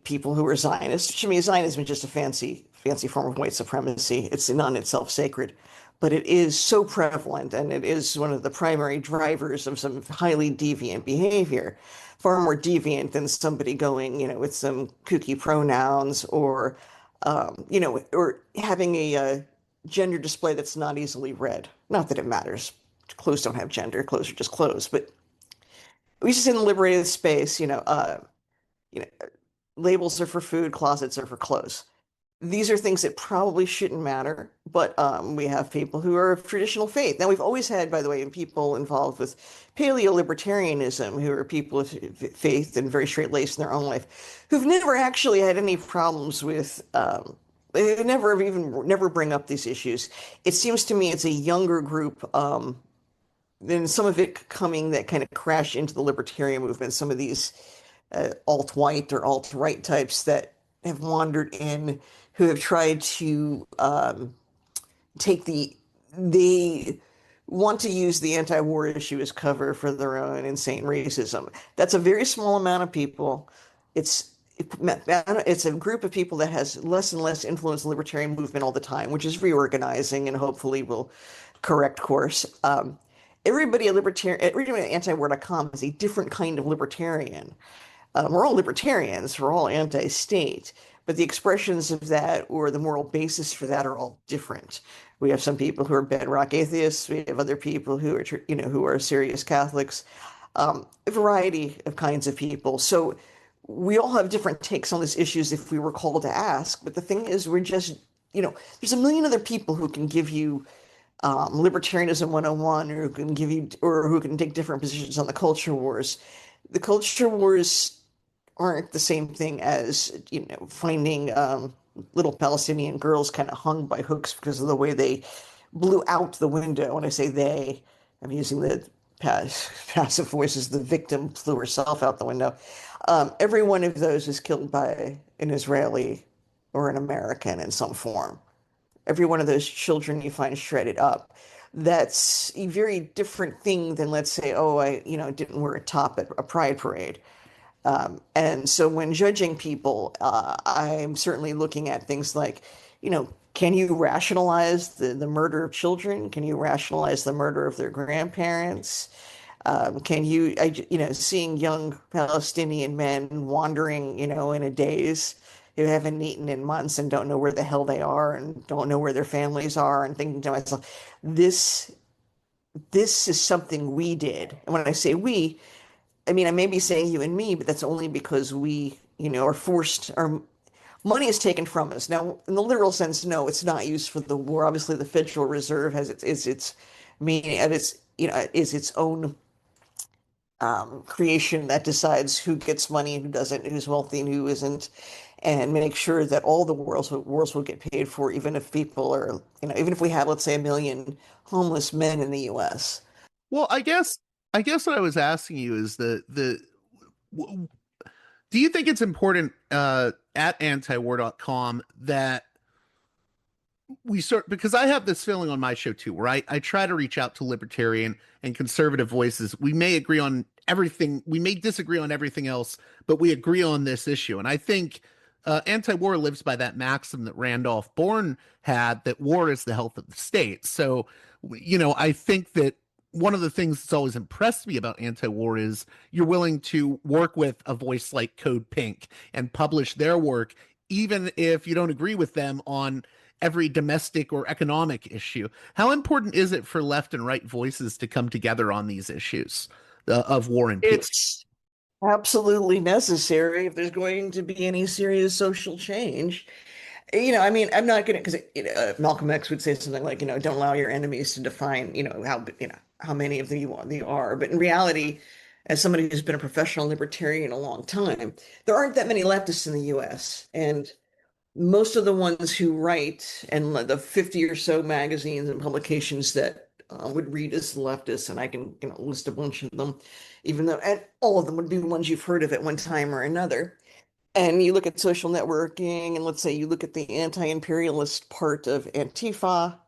people who were Zionists, to me, Zionism is just a fancy form of white supremacy. It's not in itself sacred, but it is so prevalent, and it is one of the primary drivers of some highly deviant behavior, far more deviant than somebody going, with some kooky pronouns or, or having a gender display that's not easily read. Not that it matters. Clothes don't have gender. Clothes are just clothes. But we just in the liberated space, you know, labels are for food, closets are for clothes. These are things that probably shouldn't matter, but we have people who are of traditional faith. Now, we've always had, by the way, people involved with paleo-libertarianism who are people of faith and very straight-laced in their own life, who've never actually had any problems with, they never bring up these issues. It seems to me it's a younger group, and some of it coming that kind of crash into the libertarian movement, some of these alt-white or alt-right types that have wandered in, who have tried to they want to use the anti-war issue as cover for their own insane racism. That's a very small amount of people. It's it's a group of people that has less and less influence in the libertarian movement all the time, which is reorganizing and hopefully will correct course. Everybody at antiwar.com is a different kind of libertarian. We're all libertarians, we're all anti-state, but the expressions of that or the moral basis for that are all different. We have some people who are bedrock atheists. We have other people who are, who are serious Catholics. A variety of kinds of people. So we all have different takes on these issues if we were called to ask. But the thing is, we're just, there's a million other people who can give you libertarianism 101, or who can give you, or who can take different positions on the culture wars. The culture wars aren't the same thing as, finding little Palestinian girls kind of hung by hooks because of the way they blew out the window. When I say they, I'm using the passive voice as the victim flew herself out the window. Every one of those is killed by an Israeli or an American in some form. Every one of those children you find shredded up. That's a very different thing than, let's say, oh, I didn't wear a top at a pride parade. And so when judging people, I'm certainly looking at things like, can you rationalize the murder of children? Can you rationalize the murder of their grandparents? Can you, seeing young Palestinian men wandering, in a daze, who haven't eaten in months and don't know where the hell they are and don't know where their families are, and thinking to myself, this is something we did. And when I say we, I mean, I may be saying you and me, but that's only because we, are forced, our money is taken from us. Now, in the literal sense, no, it's not used for the war. Obviously, the Federal Reserve has its meaning, and is its own creation that decides who gets money and who doesn't, who's wealthy and who isn't, and make sure that all the wars will get paid for, even if people are, even if we have, let's say, 1 million homeless men in the U.S. Well, I guess what I was asking you is do you think it's important at antiwar.com that we start, because I have this feeling on my show too, where I try to reach out to libertarian and conservative voices. We may agree on everything, we may disagree on everything else, but we agree on this issue. And I think anti-war lives by that maxim that Randolph Bourne had, that war is the health of the state. So, I think that one of the things that's always impressed me about anti-war is you're willing to work with a voice like Code Pink and publish their work, even if you don't agree with them on every domestic or economic issue. How important is it for left and right voices to come together on these issues of war and peace? It's absolutely necessary if there's going to be any serious social change. I mean, I'm not going to, because Malcolm X would say something like, don't allow your enemies to define, how many of them you are. But in reality, as somebody who's been a professional libertarian a long time, there aren't that many leftists in the U.S. And most of the ones who write, and the 50 or so magazines and publications that would read as leftists, and I can list a bunch of them, and all of them would be ones you've heard of at one time or another. And you look at social networking, and let's say you look at the anti-imperialist part of Antifa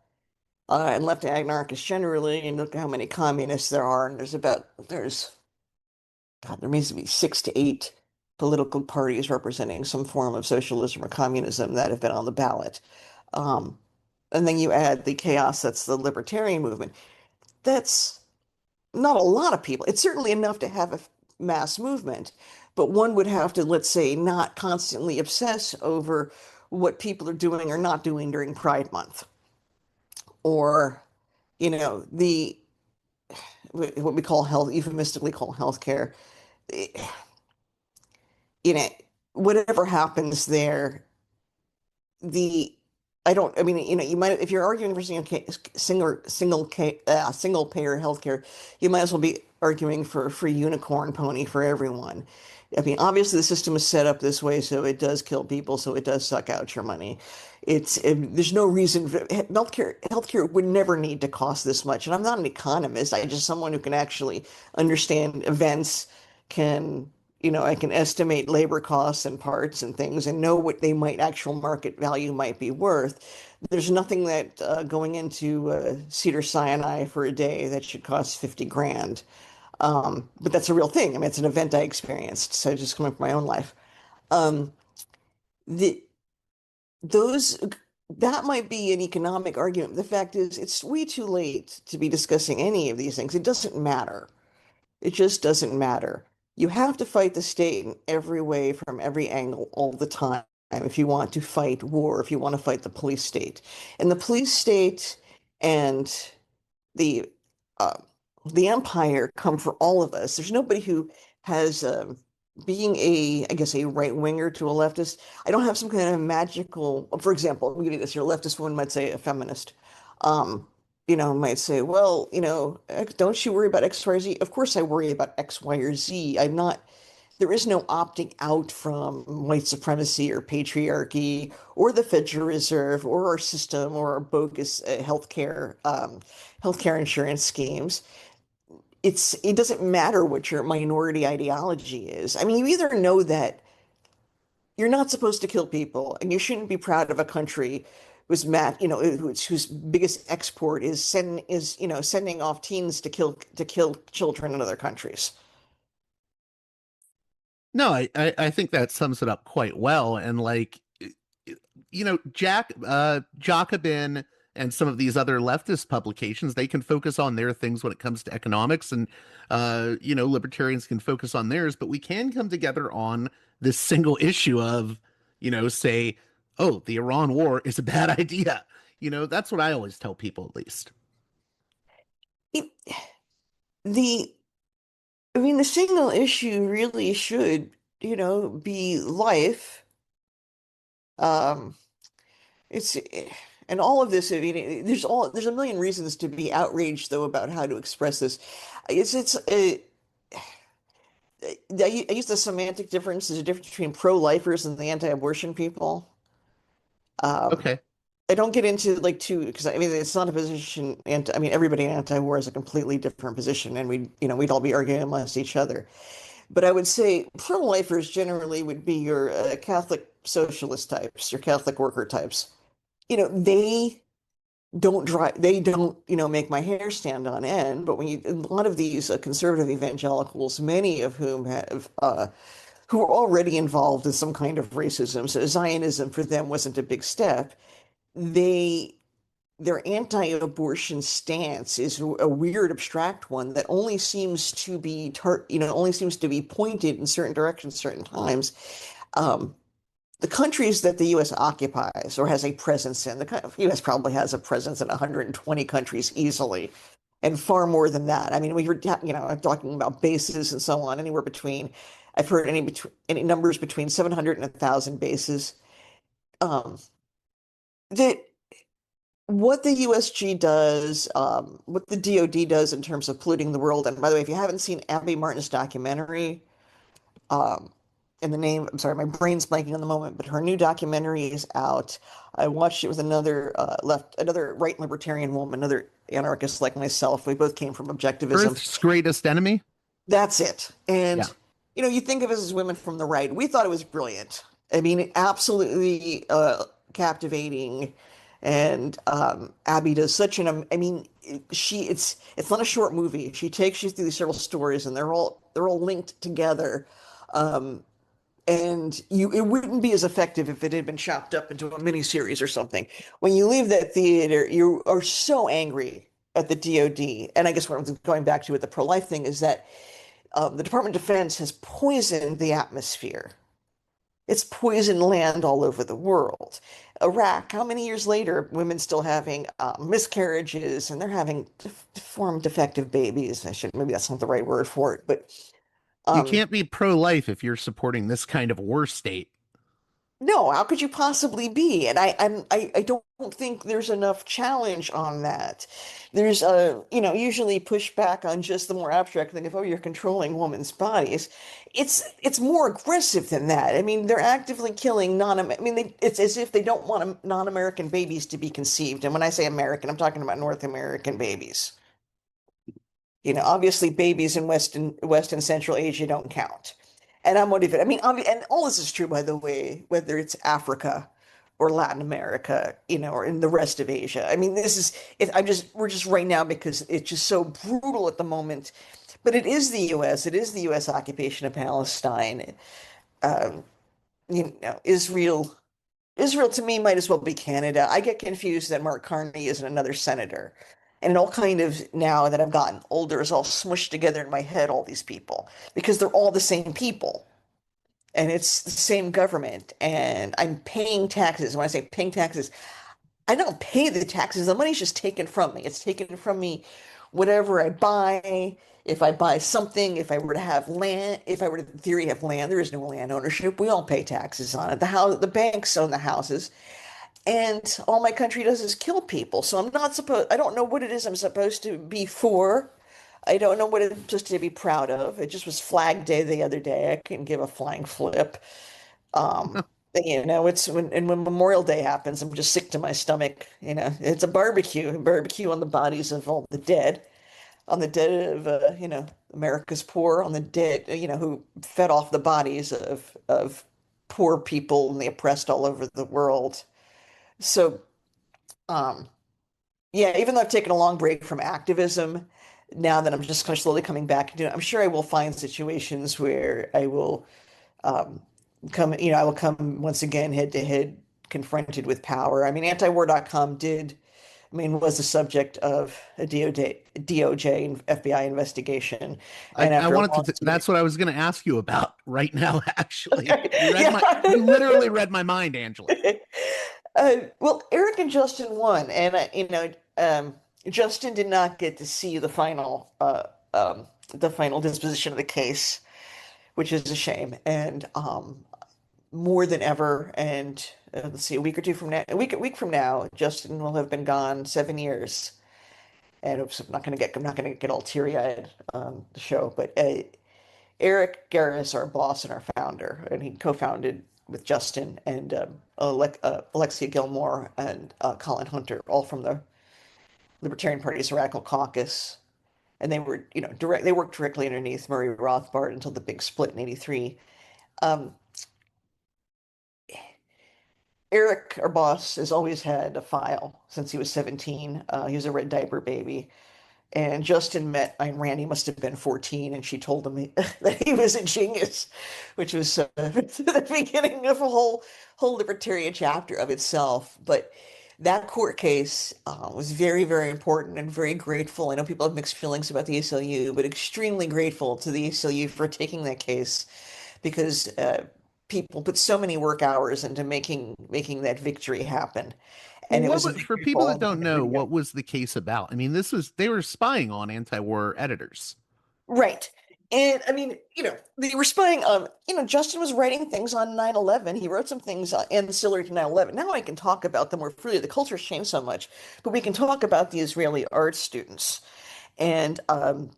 and left anarchists generally, and look at how many communists there are, and there may be 6 to 8 political parties representing some form of socialism or communism that have been on the ballot. And then you add the chaos that's the libertarian movement. That's not a lot of people. It's certainly enough to have a mass movement, but one would have to, let's say, not constantly obsess over what people are doing or not doing during Pride Month. Or, what we call euphemistically call healthcare. Whatever happens there, you might, if you're arguing for single payer healthcare, you might as well be arguing for a free unicorn pony for everyone. I mean, obviously the system is set up this way, so it does kill people, so it does suck out your money. There's no reason healthcare would never need to cost this much. And I'm not an economist. I'm just someone who can actually understand events, I can estimate labor costs and parts and things and know what they actual market value might be worth. There's nothing that going into Cedar Sinai for a day that should cost 50 grand. But that's a real thing. I mean, it's an event I experienced. So just coming from my own life. Um, the those that might be an economic argument. The fact is, it's way too late to be discussing any of these things. It doesn't matter. It just doesn't matter. You have to fight the state in every way, from every angle, all the time, if you want to fight war, if you want to fight the police state. And the police state and the uh, the empire come for all of us. There's nobody who has being I guess, a right winger to a leftist. I don't have some kind of magical. For example, let me give you this. Your leftist woman might say a feminist. Um, might say, well, don't you worry about X, Y, or Z? Of course, I worry about X, Y, or Z. I'm not. There is no opting out from white supremacy or patriarchy or the Federal Reserve or our system or our bogus healthcare insurance schemes. It doesn't matter what your minority ideology is. I mean, you either know that you're not supposed to kill people, and you shouldn't be proud of a country whose biggest export is sending off teens to kill children in other countries. No, I think that sums it up quite well. And like, Jacobin and some of these other leftist publications, they can focus on their things when it comes to economics, and libertarians can focus on theirs, but we can come together on this single issue of, say, oh, the Iran war is a bad idea. That's what I always tell people, at least. It, the I mean, the single issue really should, be life. Um, it's and all of this. I mean, there's a million reasons to be outraged, though, about how to express this. It's I use the semantic difference. There's a difference between pro-lifers and the anti-abortion people. Um, Okay. I don't get into like two, because I mean it's not a position, and I mean everybody in anti-war is a completely different position, and we'd all be arguing amongst each other. But I would say pro-lifers generally would be your Catholic socialist types, your Catholic worker types. They don't make my hair stand on end. But a lot of these conservative evangelicals, many of whom who are already involved in some kind of racism, so Zionism for them wasn't a big step. They their anti-abortion stance is a weird abstract one that only seems to be pointed in certain directions certain times. um, the countries that the U.S. occupies or has a presence in, the U.S. probably has a presence in 120 countries easily, and far more than that. I mean, we were talking about bases and so on, anywhere between, I've heard any numbers between 700 and 1,000 bases. um, that what the USG does, what the DoD does in terms of polluting the world. And by the way, if you haven't seen Abby Martin's documentary, um, I'm sorry, my brain's blanking on the moment, but her new documentary is out. I watched it with another right libertarian woman, another anarchist like myself. We both came from objectivism. Earth's greatest enemy. That's it. And, Yeah. you think of us as women from the right. We thought it was brilliant. I mean, absolutely captivating. And Abby does such I mean, it's not a short movie. She takes you through these several stories, and they're all linked together. Um, and it wouldn't be as effective if it had been chopped up into a miniseries or something. When you leave that theater, you are so angry at the DoD. And I guess what I'm going back to with the pro-life thing is that the Department of Defense has poisoned the atmosphere. It's poisoned land all over the world. Iraq, how many years later, women still having miscarriages, and they're having deformed, defective babies. Maybe that's not the right word for it, but You um, can't be pro-life if you're supporting this kind of war state. no, how could you possibly be? And I don't think there's enough challenge on that. There's usually pushback on just the more abstract thing of, oh, you're controlling women's bodies. It's more aggressive than that. I mean, they're actively killing it's as if they don't want non-American babies to be conceived. And when I say American, I'm talking about North American babies. Obviously babies in West and Central Asia don't count. And I'm motivated. I mean, and all this is true, by the way, whether it's Africa or Latin America, or in the rest of Asia. I mean, we're just right now, because it's just so brutal at the moment. But it is the U.S. It is the U.S. occupation of Palestine. Um, Israel to me might as well be Canada. I get confused that Mark Carney isn't another senator. And it all kind of, now that I've gotten older, is all smushed together in my head, all these people, because they're all the same people. And it's the same government. And I'm paying taxes. When I say paying taxes, I don't pay the taxes. The money's just taken from me. It's taken from me whatever I buy. If I buy something, if I were to have land, if I were to, in theory, have land, there is no land ownership. We all pay taxes on it. The banks own the houses. And all my country does is kill people. So I don't know what it is I'm supposed to be for. I don't know what I'm supposed to be proud of. It just was Flag Day the other day. I couldn't give a flying flip. Um, when Memorial Day happens, I'm just sick to my stomach. It's a barbecue on the bodies of all the dead, on the dead of, America's poor, on the dead, who fed off the bodies of poor people and the oppressed all over the world. So, um, yeah, even though I've taken a long break from activism, now that I'm just kind of slowly coming back into it, I'm sure I will find situations where I will um, I will come once again head to head confronted with power. I mean, antiwar.com was the subject of a DOJ and FBI investigation. And I after a wanted long to, that's what I was going to ask you about right now, actually. yeah. You literally read my mind, Angela. Well, Eric and Justin won, and Justin did not get to see the final disposition of the case, which is a shame. And more than ever, and let's see, a week from now, Justin will have been gone 7 years. And oops, I'm not gonna get all teary-eyed on the show, but Eric Garris, our boss and our founder, and he co-founded with Justin and Alexia Gilmore and Colin Hunter, all from the Libertarian Party's Radical Caucus. And they were, they worked directly underneath Murray Rothbard until the big split in '83. Um, Eric, our boss, has always had a file since he was 17. He was a red diaper baby. And Justin met Ayn Rand, he must have been 14, and she told him that he was a genius, which was the beginning of a whole libertarian chapter of itself. But that court case was very, very important and very grateful. I know people have mixed feelings about the ACLU, but extremely grateful to the ACLU for taking that case because people put so many work hours into making that victory happen. Well, And it was a for victory for people all that of them. don't know, what was the case about? I mean, they were spying on anti-war editors. Right. And I mean, they were spying on, Justin was writing things on 9/11. He wrote some things ancillary to 9/11. Now I can talk about them more freely. The culture's changed so much, but we can talk about the Israeli art students. And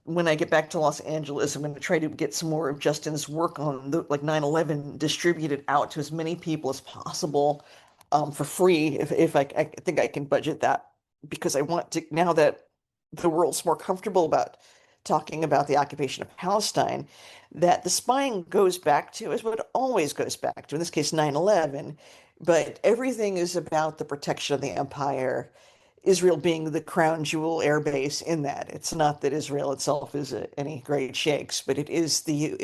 when I get back to Los Angeles, I'm going to try to get some more of Justin's work on 9/11 distributed out to as many people as possible for free, if I think I can budget that, because I want to, now that the world's more comfortable about talking about the occupation of Palestine, that the spying goes back to is what it always goes back to, in this case 9/11, but everything is about the protection of the empire, Israel being the crown jewel air base in that. It's not that Israel itself is any great shakes, but it's the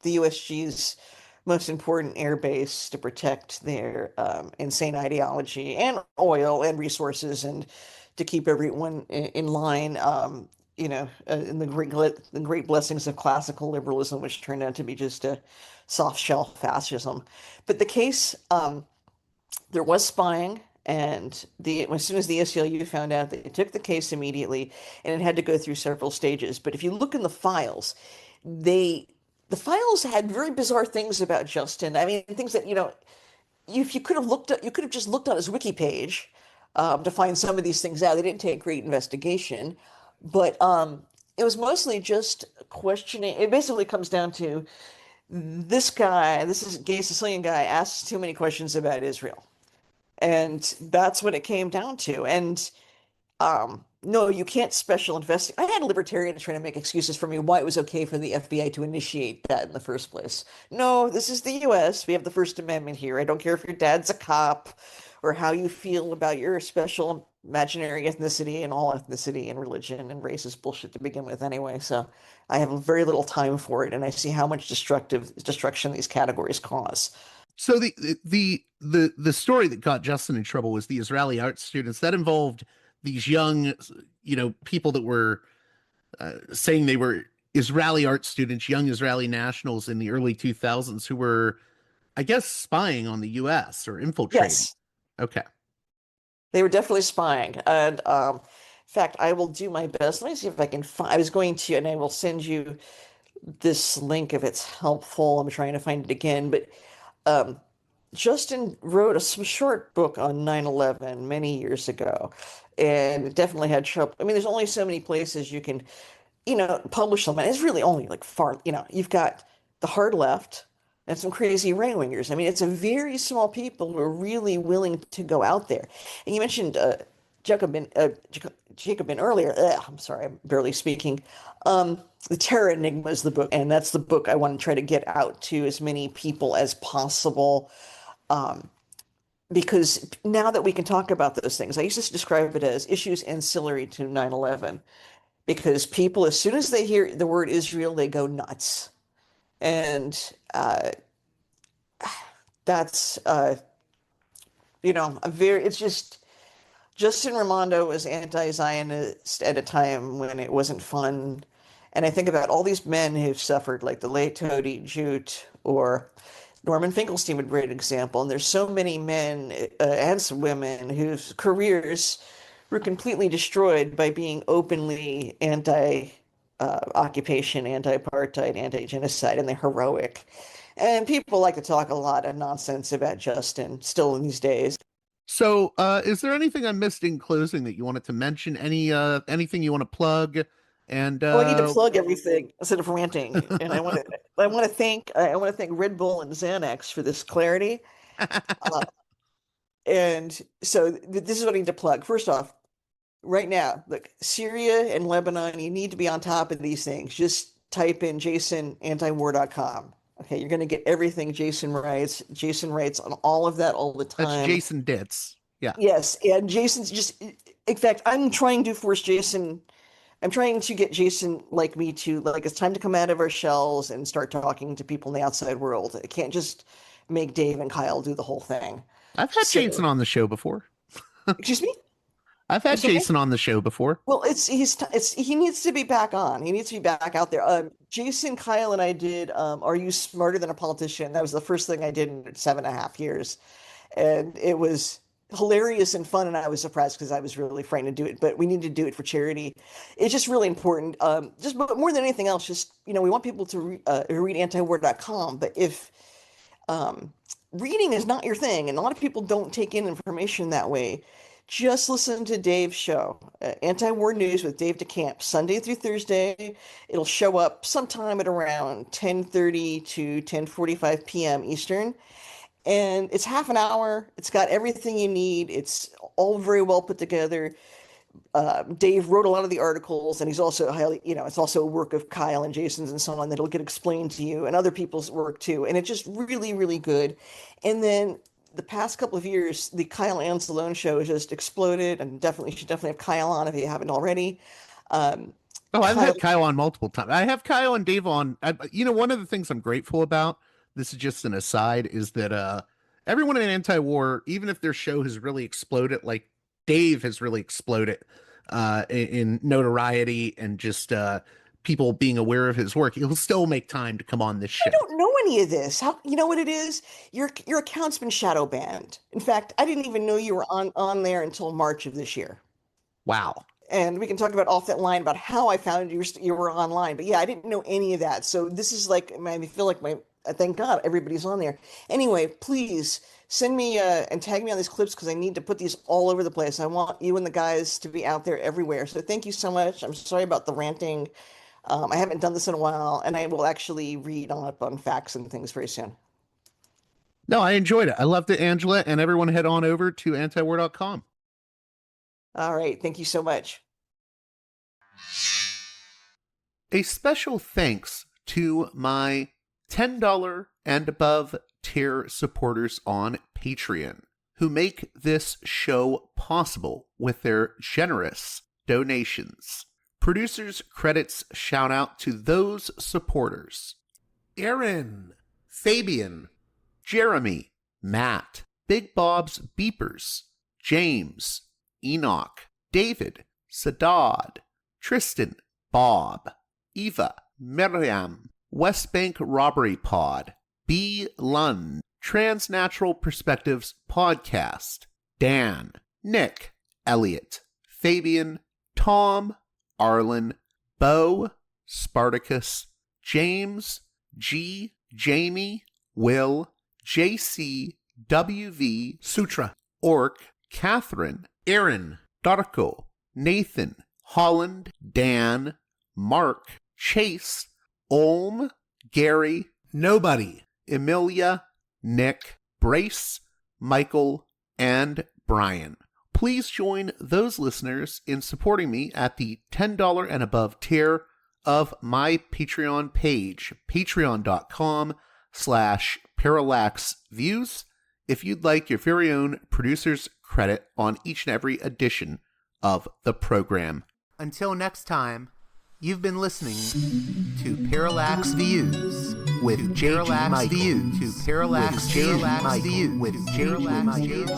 USG's most important air base to protect their insane ideology and oil and resources, and to keep everyone in line. In the great blessings of classical liberalism, which turned out to be just a soft shell fascism. But the case, there was spying, and as soon as the ACLU found out, they took the case immediately, and it had to go through several stages. But if you look in the files, the files had very bizarre things about Justin. I mean, things that, if you could have you could have just looked on his wiki page to find some of these things out. They didn't take great investigation, but it was mostly just questioning. It basically comes down to this guy, this is gay Sicilian guy, asks too many questions about Israel. And that's what it came down to. And no, you can't special investigate. I had libertarians trying to make excuses for me why it was okay for the FBI to initiate that in the first place. No, this is the US. We have the First Amendment here. I don't care if your dad's a cop or how you feel about your special imaginary ethnicity, and all ethnicity and religion and race is bullshit to begin with anyway. So I have very little time for it, and I see how much destruction these categories cause. So the story that got Justin in trouble was the Israeli art students. That involved these young, people that were saying they were Israeli art students, young Israeli nationals in the early 2000s who were, I guess, spying on the U.S. or infiltrating. Yes, Okay. they were definitely spying. And in fact, I will do my best. Let me see if I can find. I was going to, and I will send you this link if it's helpful. I'm trying to find it again, but um, Justin wrote a short book on 9/11 many years ago, and it definitely had trouble. I mean, there's only so many places you can, publish them, and it's really only like far, you've got the hard left and some crazy right-wingers. I mean, it's a very small people who are really willing to go out there. And you mentioned Jacobin earlier. I'm sorry, I'm barely speaking. The Terror Enigma is the book, and that's the book I want to try to get out to as many people as possible. Because now that we can talk about those things, I used to describe it as issues ancillary to 9/11, because people, as soon as they hear the word Israel, they go nuts. And that's, it's just, Justin Raimondo was anti-Zionist at a time when it wasn't fun. And I think about all these men who've suffered, like the late Toady Jute or Norman Finkelstein would be a great example. And there's so many men and some women whose careers were completely destroyed by being openly anti-occupation, anti-apartheid, anti-genocide, and they're heroic. And people like to talk a lot of nonsense about Justin still in these days. So, is there anything I missed in closing that you wanted to mention? Anything you want to plug? And Oh, I need to plug everything instead of ranting. And I want to thank Red Bull and Xanax for this clarity. Uh, and so this is what I need to plug. First off, right now, look, Syria and Lebanon, you need to be on top of these things. Just type in jasonantiwar.com. Okay, you're going to get everything Jason writes. Jason writes on all of that all the time. That's Jason Ditz. Yeah. Yes, and Jason's just, in fact, I'm trying to get Jason like me to, like, it's time to come out of our shells and start talking to people in the outside world. I can't just make Dave and Kyle do the whole thing. I've had Jason on the show before. Excuse me? I've had Okay. Jason on the show before. Well, he needs to be back on. He needs to be back out there. Jason, Kyle, and I did Are You Smarter Than a Politician? That was the first thing I did in 7.5 years. And it was hilarious and fun, and I was surprised because I was really frightened to do it. But we need to do it for charity. It's just really important. But more than anything else, we want people to read antiwar.com. But if reading is not your thing, and a lot of people don't take in information that way, just listen to Dave's show, Anti-War News with Dave DeCamp, Sunday through Thursday. It'll show up sometime at around 10:30 to 10:45 p.m. Eastern. And it's half an hour. It's got everything you need. It's all very well put together. Dave wrote a lot of the articles, and he's also it's also a work of Kyle and Jason's and so on that'll get explained to you, and other people's work too. And it's just really, really good. And then the past couple of years, the Kyle Anzalone show has just exploded, and you should definitely have Kyle on if you haven't already. I've had Kyle on multiple times. I have Kyle and Dave on. One of the things I'm grateful about, this is just an aside, is that everyone in anti-war, even if their show has really exploded, like Dave has really exploded in notoriety and just people being aware of his work, he'll still make time to come on this show. I don't know any of this. How, you know what it is? Your account's been shadow banned. In fact, I didn't even know you were on there until March of this year. Wow. And we can talk about off that line about how I found you were online. But yeah, I didn't know any of that. So this is like, I feel like thank God everybody's on there. Anyway, please send me and tag me on these clips because I need to put these all over the place. I want you and the guys to be out there everywhere. So thank you so much. I'm sorry about the ranting. I haven't done this in a while, and I will actually read up on facts and things very soon. No, I enjoyed it. I loved it, Angela, and everyone head on over to antiwar.com. All right. Thank you so much. A special thanks to my $10 and above tier supporters on Patreon who make this show possible with their generous donations. Producers credits shout out to those supporters: Aaron, Fabian, Jeremy, Matt, Big Bob's Beepers, James, Enoch, David, Sadad, Tristan, Bob, Eva, Miriam, West Bank Robbery Pod, B. Lund, Transnatural Perspectives Podcast, Dan, Nick, Elliot, Fabian, Tom, Arlen, Bo, Spartacus, James, G, Jamie, Will, JC, WV, Sutra, Orc, Catherine, Aaron, Darko, Nathan, Holland, Dan, Mark, Chase, Olm, Gary, Nobody, Emilia, Nick, Brace, Michael, and Brian. Please join those listeners in supporting me at the $10 and above tier of my Patreon page, patreon.com/Parallax Views, if you'd like your very own producer's credit on each and every edition of the program. Until next time, you've been listening to Parallax Views with Parallax Views to Parallax Views with Parallax Views.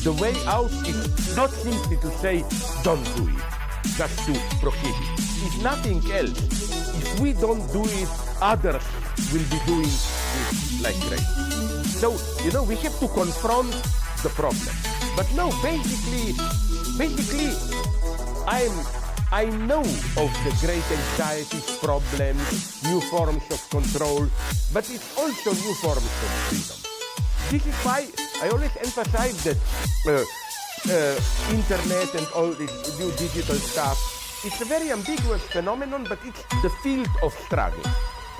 The way out is not simply to say, don't do it, just to prohibit. If nothing else, if we don't do it, others will be doing it like crazy. So, we have to confront the problem. But no, basically, I know of the great anxieties, problems, new forms of control, but it's also new forms of freedom. This is why I always emphasize that internet and all this new digital stuff, it's a very ambiguous phenomenon, but it's the field of struggle.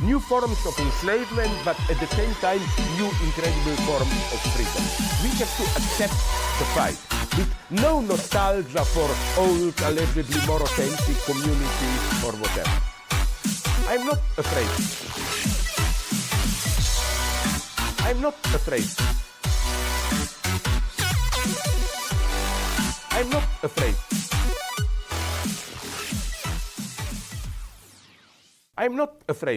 New forms of enslavement, but at the same time, new incredible forms of freedom. We have to accept the fight with no nostalgia for old, allegedly more authentic communities or whatever. I'm not afraid. I'm not afraid. I'm not afraid. I'm not afraid.